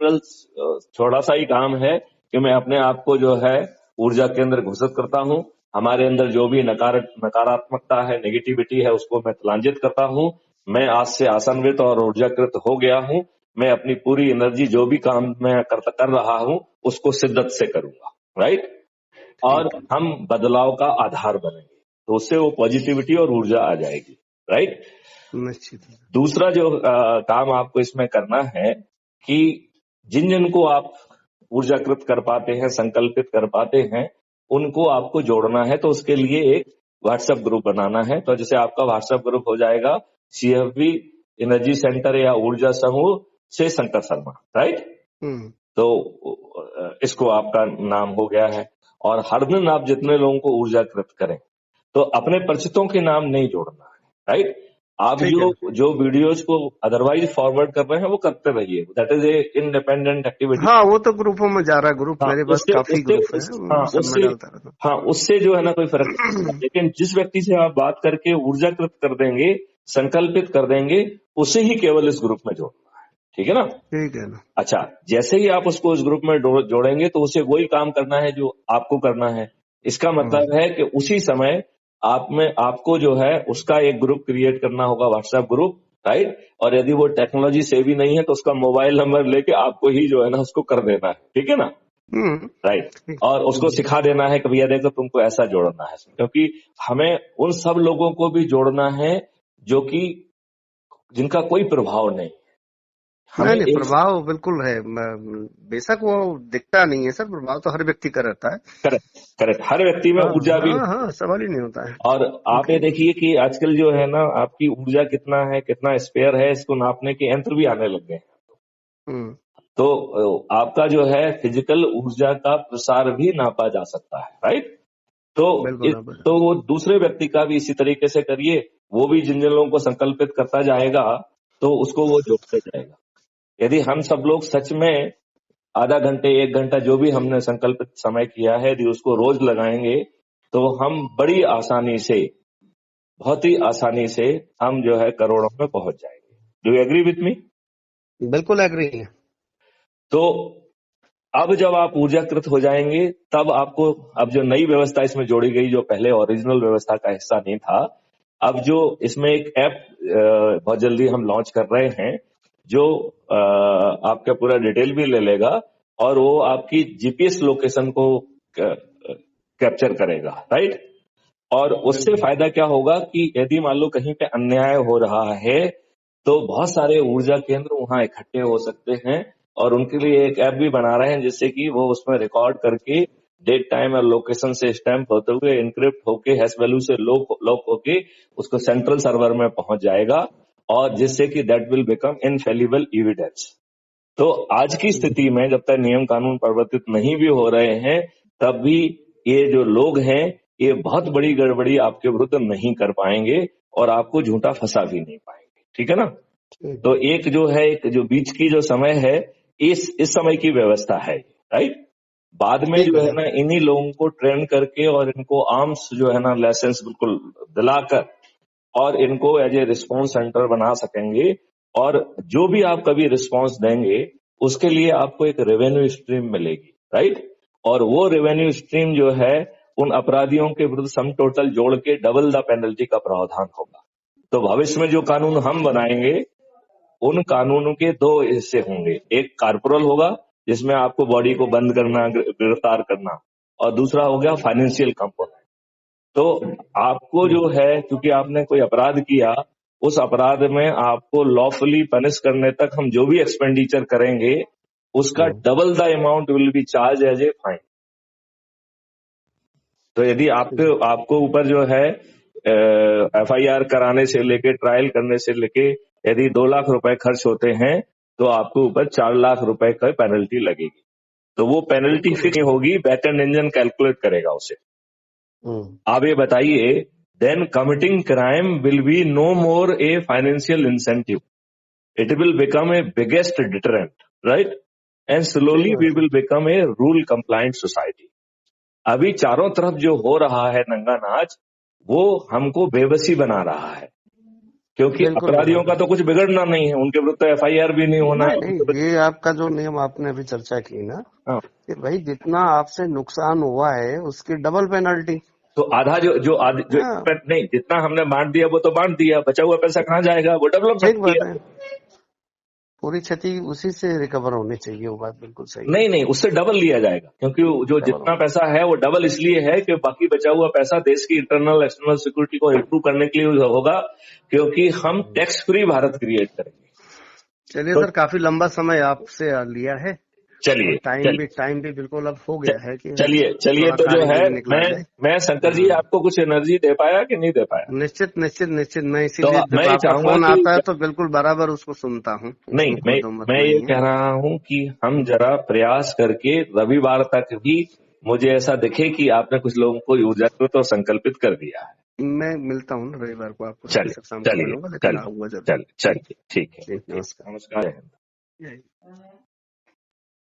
Speaker 2: थोड़ा सा ही काम है कि मैं अपने आप को जो है ऊर्जा केंद्र घोषित करता हूं। हमारे अंदर जो भी नकारात्मकता है, नेगेटिविटी है, उसको मैं तिलांजित करता हूं। मैं आज से आशान्वित और ऊर्जाकृत हो गया हूं। मैं अपनी पूरी एनर्जी जो भी काम मैं कर रहा हूं उसको शिद्दत से करूंगा, राइट। और हम बदलाव का आधार बनेंगे तो उससे वो पॉजिटिविटी और ऊर्जा आ जाएगी, राइट।
Speaker 1: निश्चित।
Speaker 2: दूसरा जो काम आपको इसमें करना है कि जिन जिन को आप ऊर्जाकृत कर पाते हैं, संकल्पित कर पाते हैं, उनको आपको जोड़ना है। तो उसके लिए एक व्हाट्सएप ग्रुप बनाना है। तो जैसे आपका व्हाट्सएप ग्रुप हो जाएगा CFB एनर्जी सेंटर या ऊर्जा समूह से शंकर शर्मा, राइट। तो इसको आपका नाम हो गया है। और हर दिन आप जितने लोगों को ऊर्जाकृत करें तो अपने परिचितों के नाम नहीं जोड़ना है, राइट। आप
Speaker 1: ठीक है।
Speaker 2: जो वीडियोज को अदरवाइज फॉरवर्ड कर रहे हैं वो करते रहिए, that is a independent activity.
Speaker 1: हाँ, वो तो ग्रुपों में जा रहा है ग्रुप,
Speaker 2: हाँ,
Speaker 1: मेरे पास
Speaker 2: उससे
Speaker 1: काफी
Speaker 2: उससे
Speaker 1: ग्रुप है,
Speaker 2: हाँ
Speaker 1: सब
Speaker 2: उससे
Speaker 1: में डालता रहता हूँ।
Speaker 2: हाँ उससे जो है ना कोई फर्क नहीं पड़ता। लेकिन जिस व्यक्ति से आप बात करके ऊर्जाकृत कर देंगे, संकल्पित कर देंगे, उसे ही केवल इस ग्रुप में जोड़ना है, ठीक है ना।
Speaker 1: ठीक है ना।
Speaker 2: अच्छा, जैसे ही आप उसको इस ग्रुप में जोड़ेंगे तो उसे वही काम करना है जो आपको करना है। इसका मतलब है कि उसी समय आपको जो है उसका एक ग्रुप क्रिएट करना होगा, व्हाट्सएप ग्रुप, राइट। और यदि वो टेक्नोलॉजी सेवी नहीं है तो उसका मोबाइल नंबर लेके आपको ही जो है ना उसको कर देना है, ठीक है ना, राइट। और उसको सिखा देना है कि भैया देखो तुमको ऐसा जोड़ना है, क्योंकि हमें उन सब लोगों को भी जोड़ना है जो कि जिनका कोई प्रभाव नहीं।
Speaker 1: नहीं, प्रभाव बिल्कुल है, बेशक वो दिखता नहीं है सर, प्रभाव तो हर व्यक्ति का रहता है।
Speaker 2: करेक्ट, हर व्यक्ति में ऊर्जा भी
Speaker 1: हाँ, सवाल ही नहीं होता है।
Speaker 2: और आप ये देखिए कि आजकल जो है ना आपकी ऊर्जा कितना है, कितना स्पेयर है, इसको नापने के यंत्र भी आने लग गए हैं। तो आपका जो है फिजिकल ऊर्जा का प्रसार भी नापा जा सकता है, राइट। तो वो दूसरे व्यक्ति का भी इसी तरीके से करिए, वो भी जिन जिन लोगों को संकल्पित करता जाएगा तो उसको वो जोड़ते जाएगा। यदि हम सब लोग सच में आधा घंटे 1 घंटा जो भी हमने संकल्पित समय किया है यदि उसको रोज लगाएंगे तो हम बड़ी आसानी से, बहुत ही आसानी से हम जो है करोड़ों में पहुंच जाएंगे। Do you agree with me?
Speaker 1: बिल्कुल एग्री है।
Speaker 2: तो अब जब आप ऊर्जाकृत हो जाएंगे तब आपको अब जो नई व्यवस्था इसमें जोड़ी गई, जो पहले ओरिजिनल व्यवस्था का हिस्सा नहीं था, अब जो इसमें एक ऐप बहुत जल्दी हम लॉन्च कर रहे हैं जो आपका पूरा डिटेल भी ले लेगा और वो आपकी जीपीएस लोकेशन को कैप्चर करेगा, राइट। और उससे फायदा क्या होगा कि यदि मान लो कहीं पे अन्याय हो रहा है तो बहुत सारे ऊर्जा केंद्र वहां इकट्ठे हो सकते हैं और उनके लिए एक ऐप भी बना रहे हैं जिससे कि वो उसमें रिकॉर्ड करके डेट टाइम और लोकेशन से स्टैम्प होते हुए इनक्रिप्ट होके हैश वैल्यू से लॉक होके उसको सेंट्रल सर्वर में पहुंच जाएगा और जिससे कि that will become infallible evidence. तो आज की स्थिति में जब तक नियम कानून परिवर्तित नहीं भी हो रहे हैं तब भी ये जो लोग हैं ये बहुत बड़ी गड़बड़ी आपके विरुद्ध नहीं कर पाएंगे और आपको झूठा फंसा भी नहीं पाएंगे, ठीक है ना। तो एक जो है एक जो बीच की जो समय है इस समय की व्यवस्था है, राइट। बाद में जो है ना इन्हीं लोगों को ट्रेन करके और इनको आर्म्स जो है ना लाइसेंस बिल्कुल दिलाकर और इनको एज ए रिस्पॉन्स सेंटर बना सकेंगे और जो भी आप कभी रिस्पॉन्स देंगे उसके लिए आपको एक रेवेन्यू स्ट्रीम मिलेगी, राइट। और वो रेवेन्यू स्ट्रीम जो है उन अपराधियों के विरुद्ध सम टोटल जोड़ के डबल द पेनल्टी का प्रावधान होगा। तो भविष्य में जो कानून हम बनाएंगे उन कानूनों के 2 हिस्से होंगे, एक कॉर्पोरल होगा जिसमें आपको बॉडी को बंद करना, गिरफ्तार करना, और दूसरा हो गया फाइनेंशियल कंपोनेंट। तो आपको जो है क्योंकि आपने कोई अपराध किया उस अपराध में आपको लॉफुली पनिश करने तक हम जो भी एक्सपेंडिचर करेंगे उसका double the amount will be charge as a fine. तो यदि आपको ऊपर जो है FIR कराने से लेके ट्रायल करने से लेके यदि 2 लाख रुपए खर्च होते हैं तो आपको ऊपर 4 लाख रुपए का पेनल्टी लगेगी। तो वो पेनल्टी फिक्स होगी, बैकएंड इंजन कैलकुलेट करेगा उसे। आप ये बताइए, then committing crime will be no more a financial incentive, it will become a biggest deterrent, right. And slowly we will become a rule compliant society. अभी चारों तरफ जो हो रहा है नंगा नाच वो हमको बेबसी बना रहा है क्योंकि अपराधियों का तो कुछ बिगड़ना नहीं है, उनके विरुद्ध तो FIR भी नहीं होना है।
Speaker 1: ये आपका जो नियम आपने अभी चर्चा की ना कि भाई जितना आपसे नुकसान हुआ है उसकी डबल पेनल्टी।
Speaker 2: तो आधा जो नहीं जितना हमने बांट दिया वो तो बांट दिया, बचा हुआ पैसा कहाँ जाएगा, वो डेवलपमेंट है।
Speaker 1: पूरी क्षति उसी से रिकवर होनी चाहिए, वो बात बिल्कुल सही।
Speaker 2: नहीं उससे डबल लिया जाएगा क्योंकि जो जितना पैसा है वो डबल इसलिए है कि बाकी बचा हुआ पैसा देश की इंटरनल एक्सटर्नल सिक्योरिटी को इम्प्रूव करने के लिए होगा क्योंकि हम टैक्स फ्री भारत क्रिएट करेंगे।
Speaker 1: चलिए सर, काफी लंबा समय आपसे लिया है
Speaker 2: चलिए
Speaker 1: टाइम भी बिल्कुल अब हो गया है कि
Speaker 2: चलिए
Speaker 1: थोड़ा
Speaker 2: तो जो
Speaker 1: खाने
Speaker 2: है
Speaker 1: के लिए निकला जाए।
Speaker 2: मैं शंकर जी आपको कुछ एनर्जी दे पाया कि नहीं दे पाया?
Speaker 1: निश्चित निश्चित निश्चित, मैं
Speaker 2: तो
Speaker 1: इसीलिए
Speaker 2: मैं
Speaker 1: जब
Speaker 2: ये
Speaker 1: आपका
Speaker 2: चाहूंगा
Speaker 1: फोन
Speaker 2: कि
Speaker 1: आता है तो बिल्कुल बराबर उसको सुनता हूँ,
Speaker 2: नहीं,
Speaker 1: इसमें कोई दो मत
Speaker 2: मैं ये
Speaker 1: नहीं है।
Speaker 2: कह रहा हूँ कि हम जरा प्रयास करके रविवार तक भी मुझे ऐसा दिखे कि आपने कुछ लोगों को उजागर और संकल्पित कर दिया है।
Speaker 1: मैं मिलता हूँ रविवार को, आपको
Speaker 2: चलिए
Speaker 1: बेशक शाम को
Speaker 2: चलिए
Speaker 1: मिलूंगा, लेकिन आऊंगा जरूर।
Speaker 2: चलिए, ठीक है।
Speaker 1: ठीक, नमस्कार।
Speaker 2: नमस्कार।
Speaker 1: जय हिंद।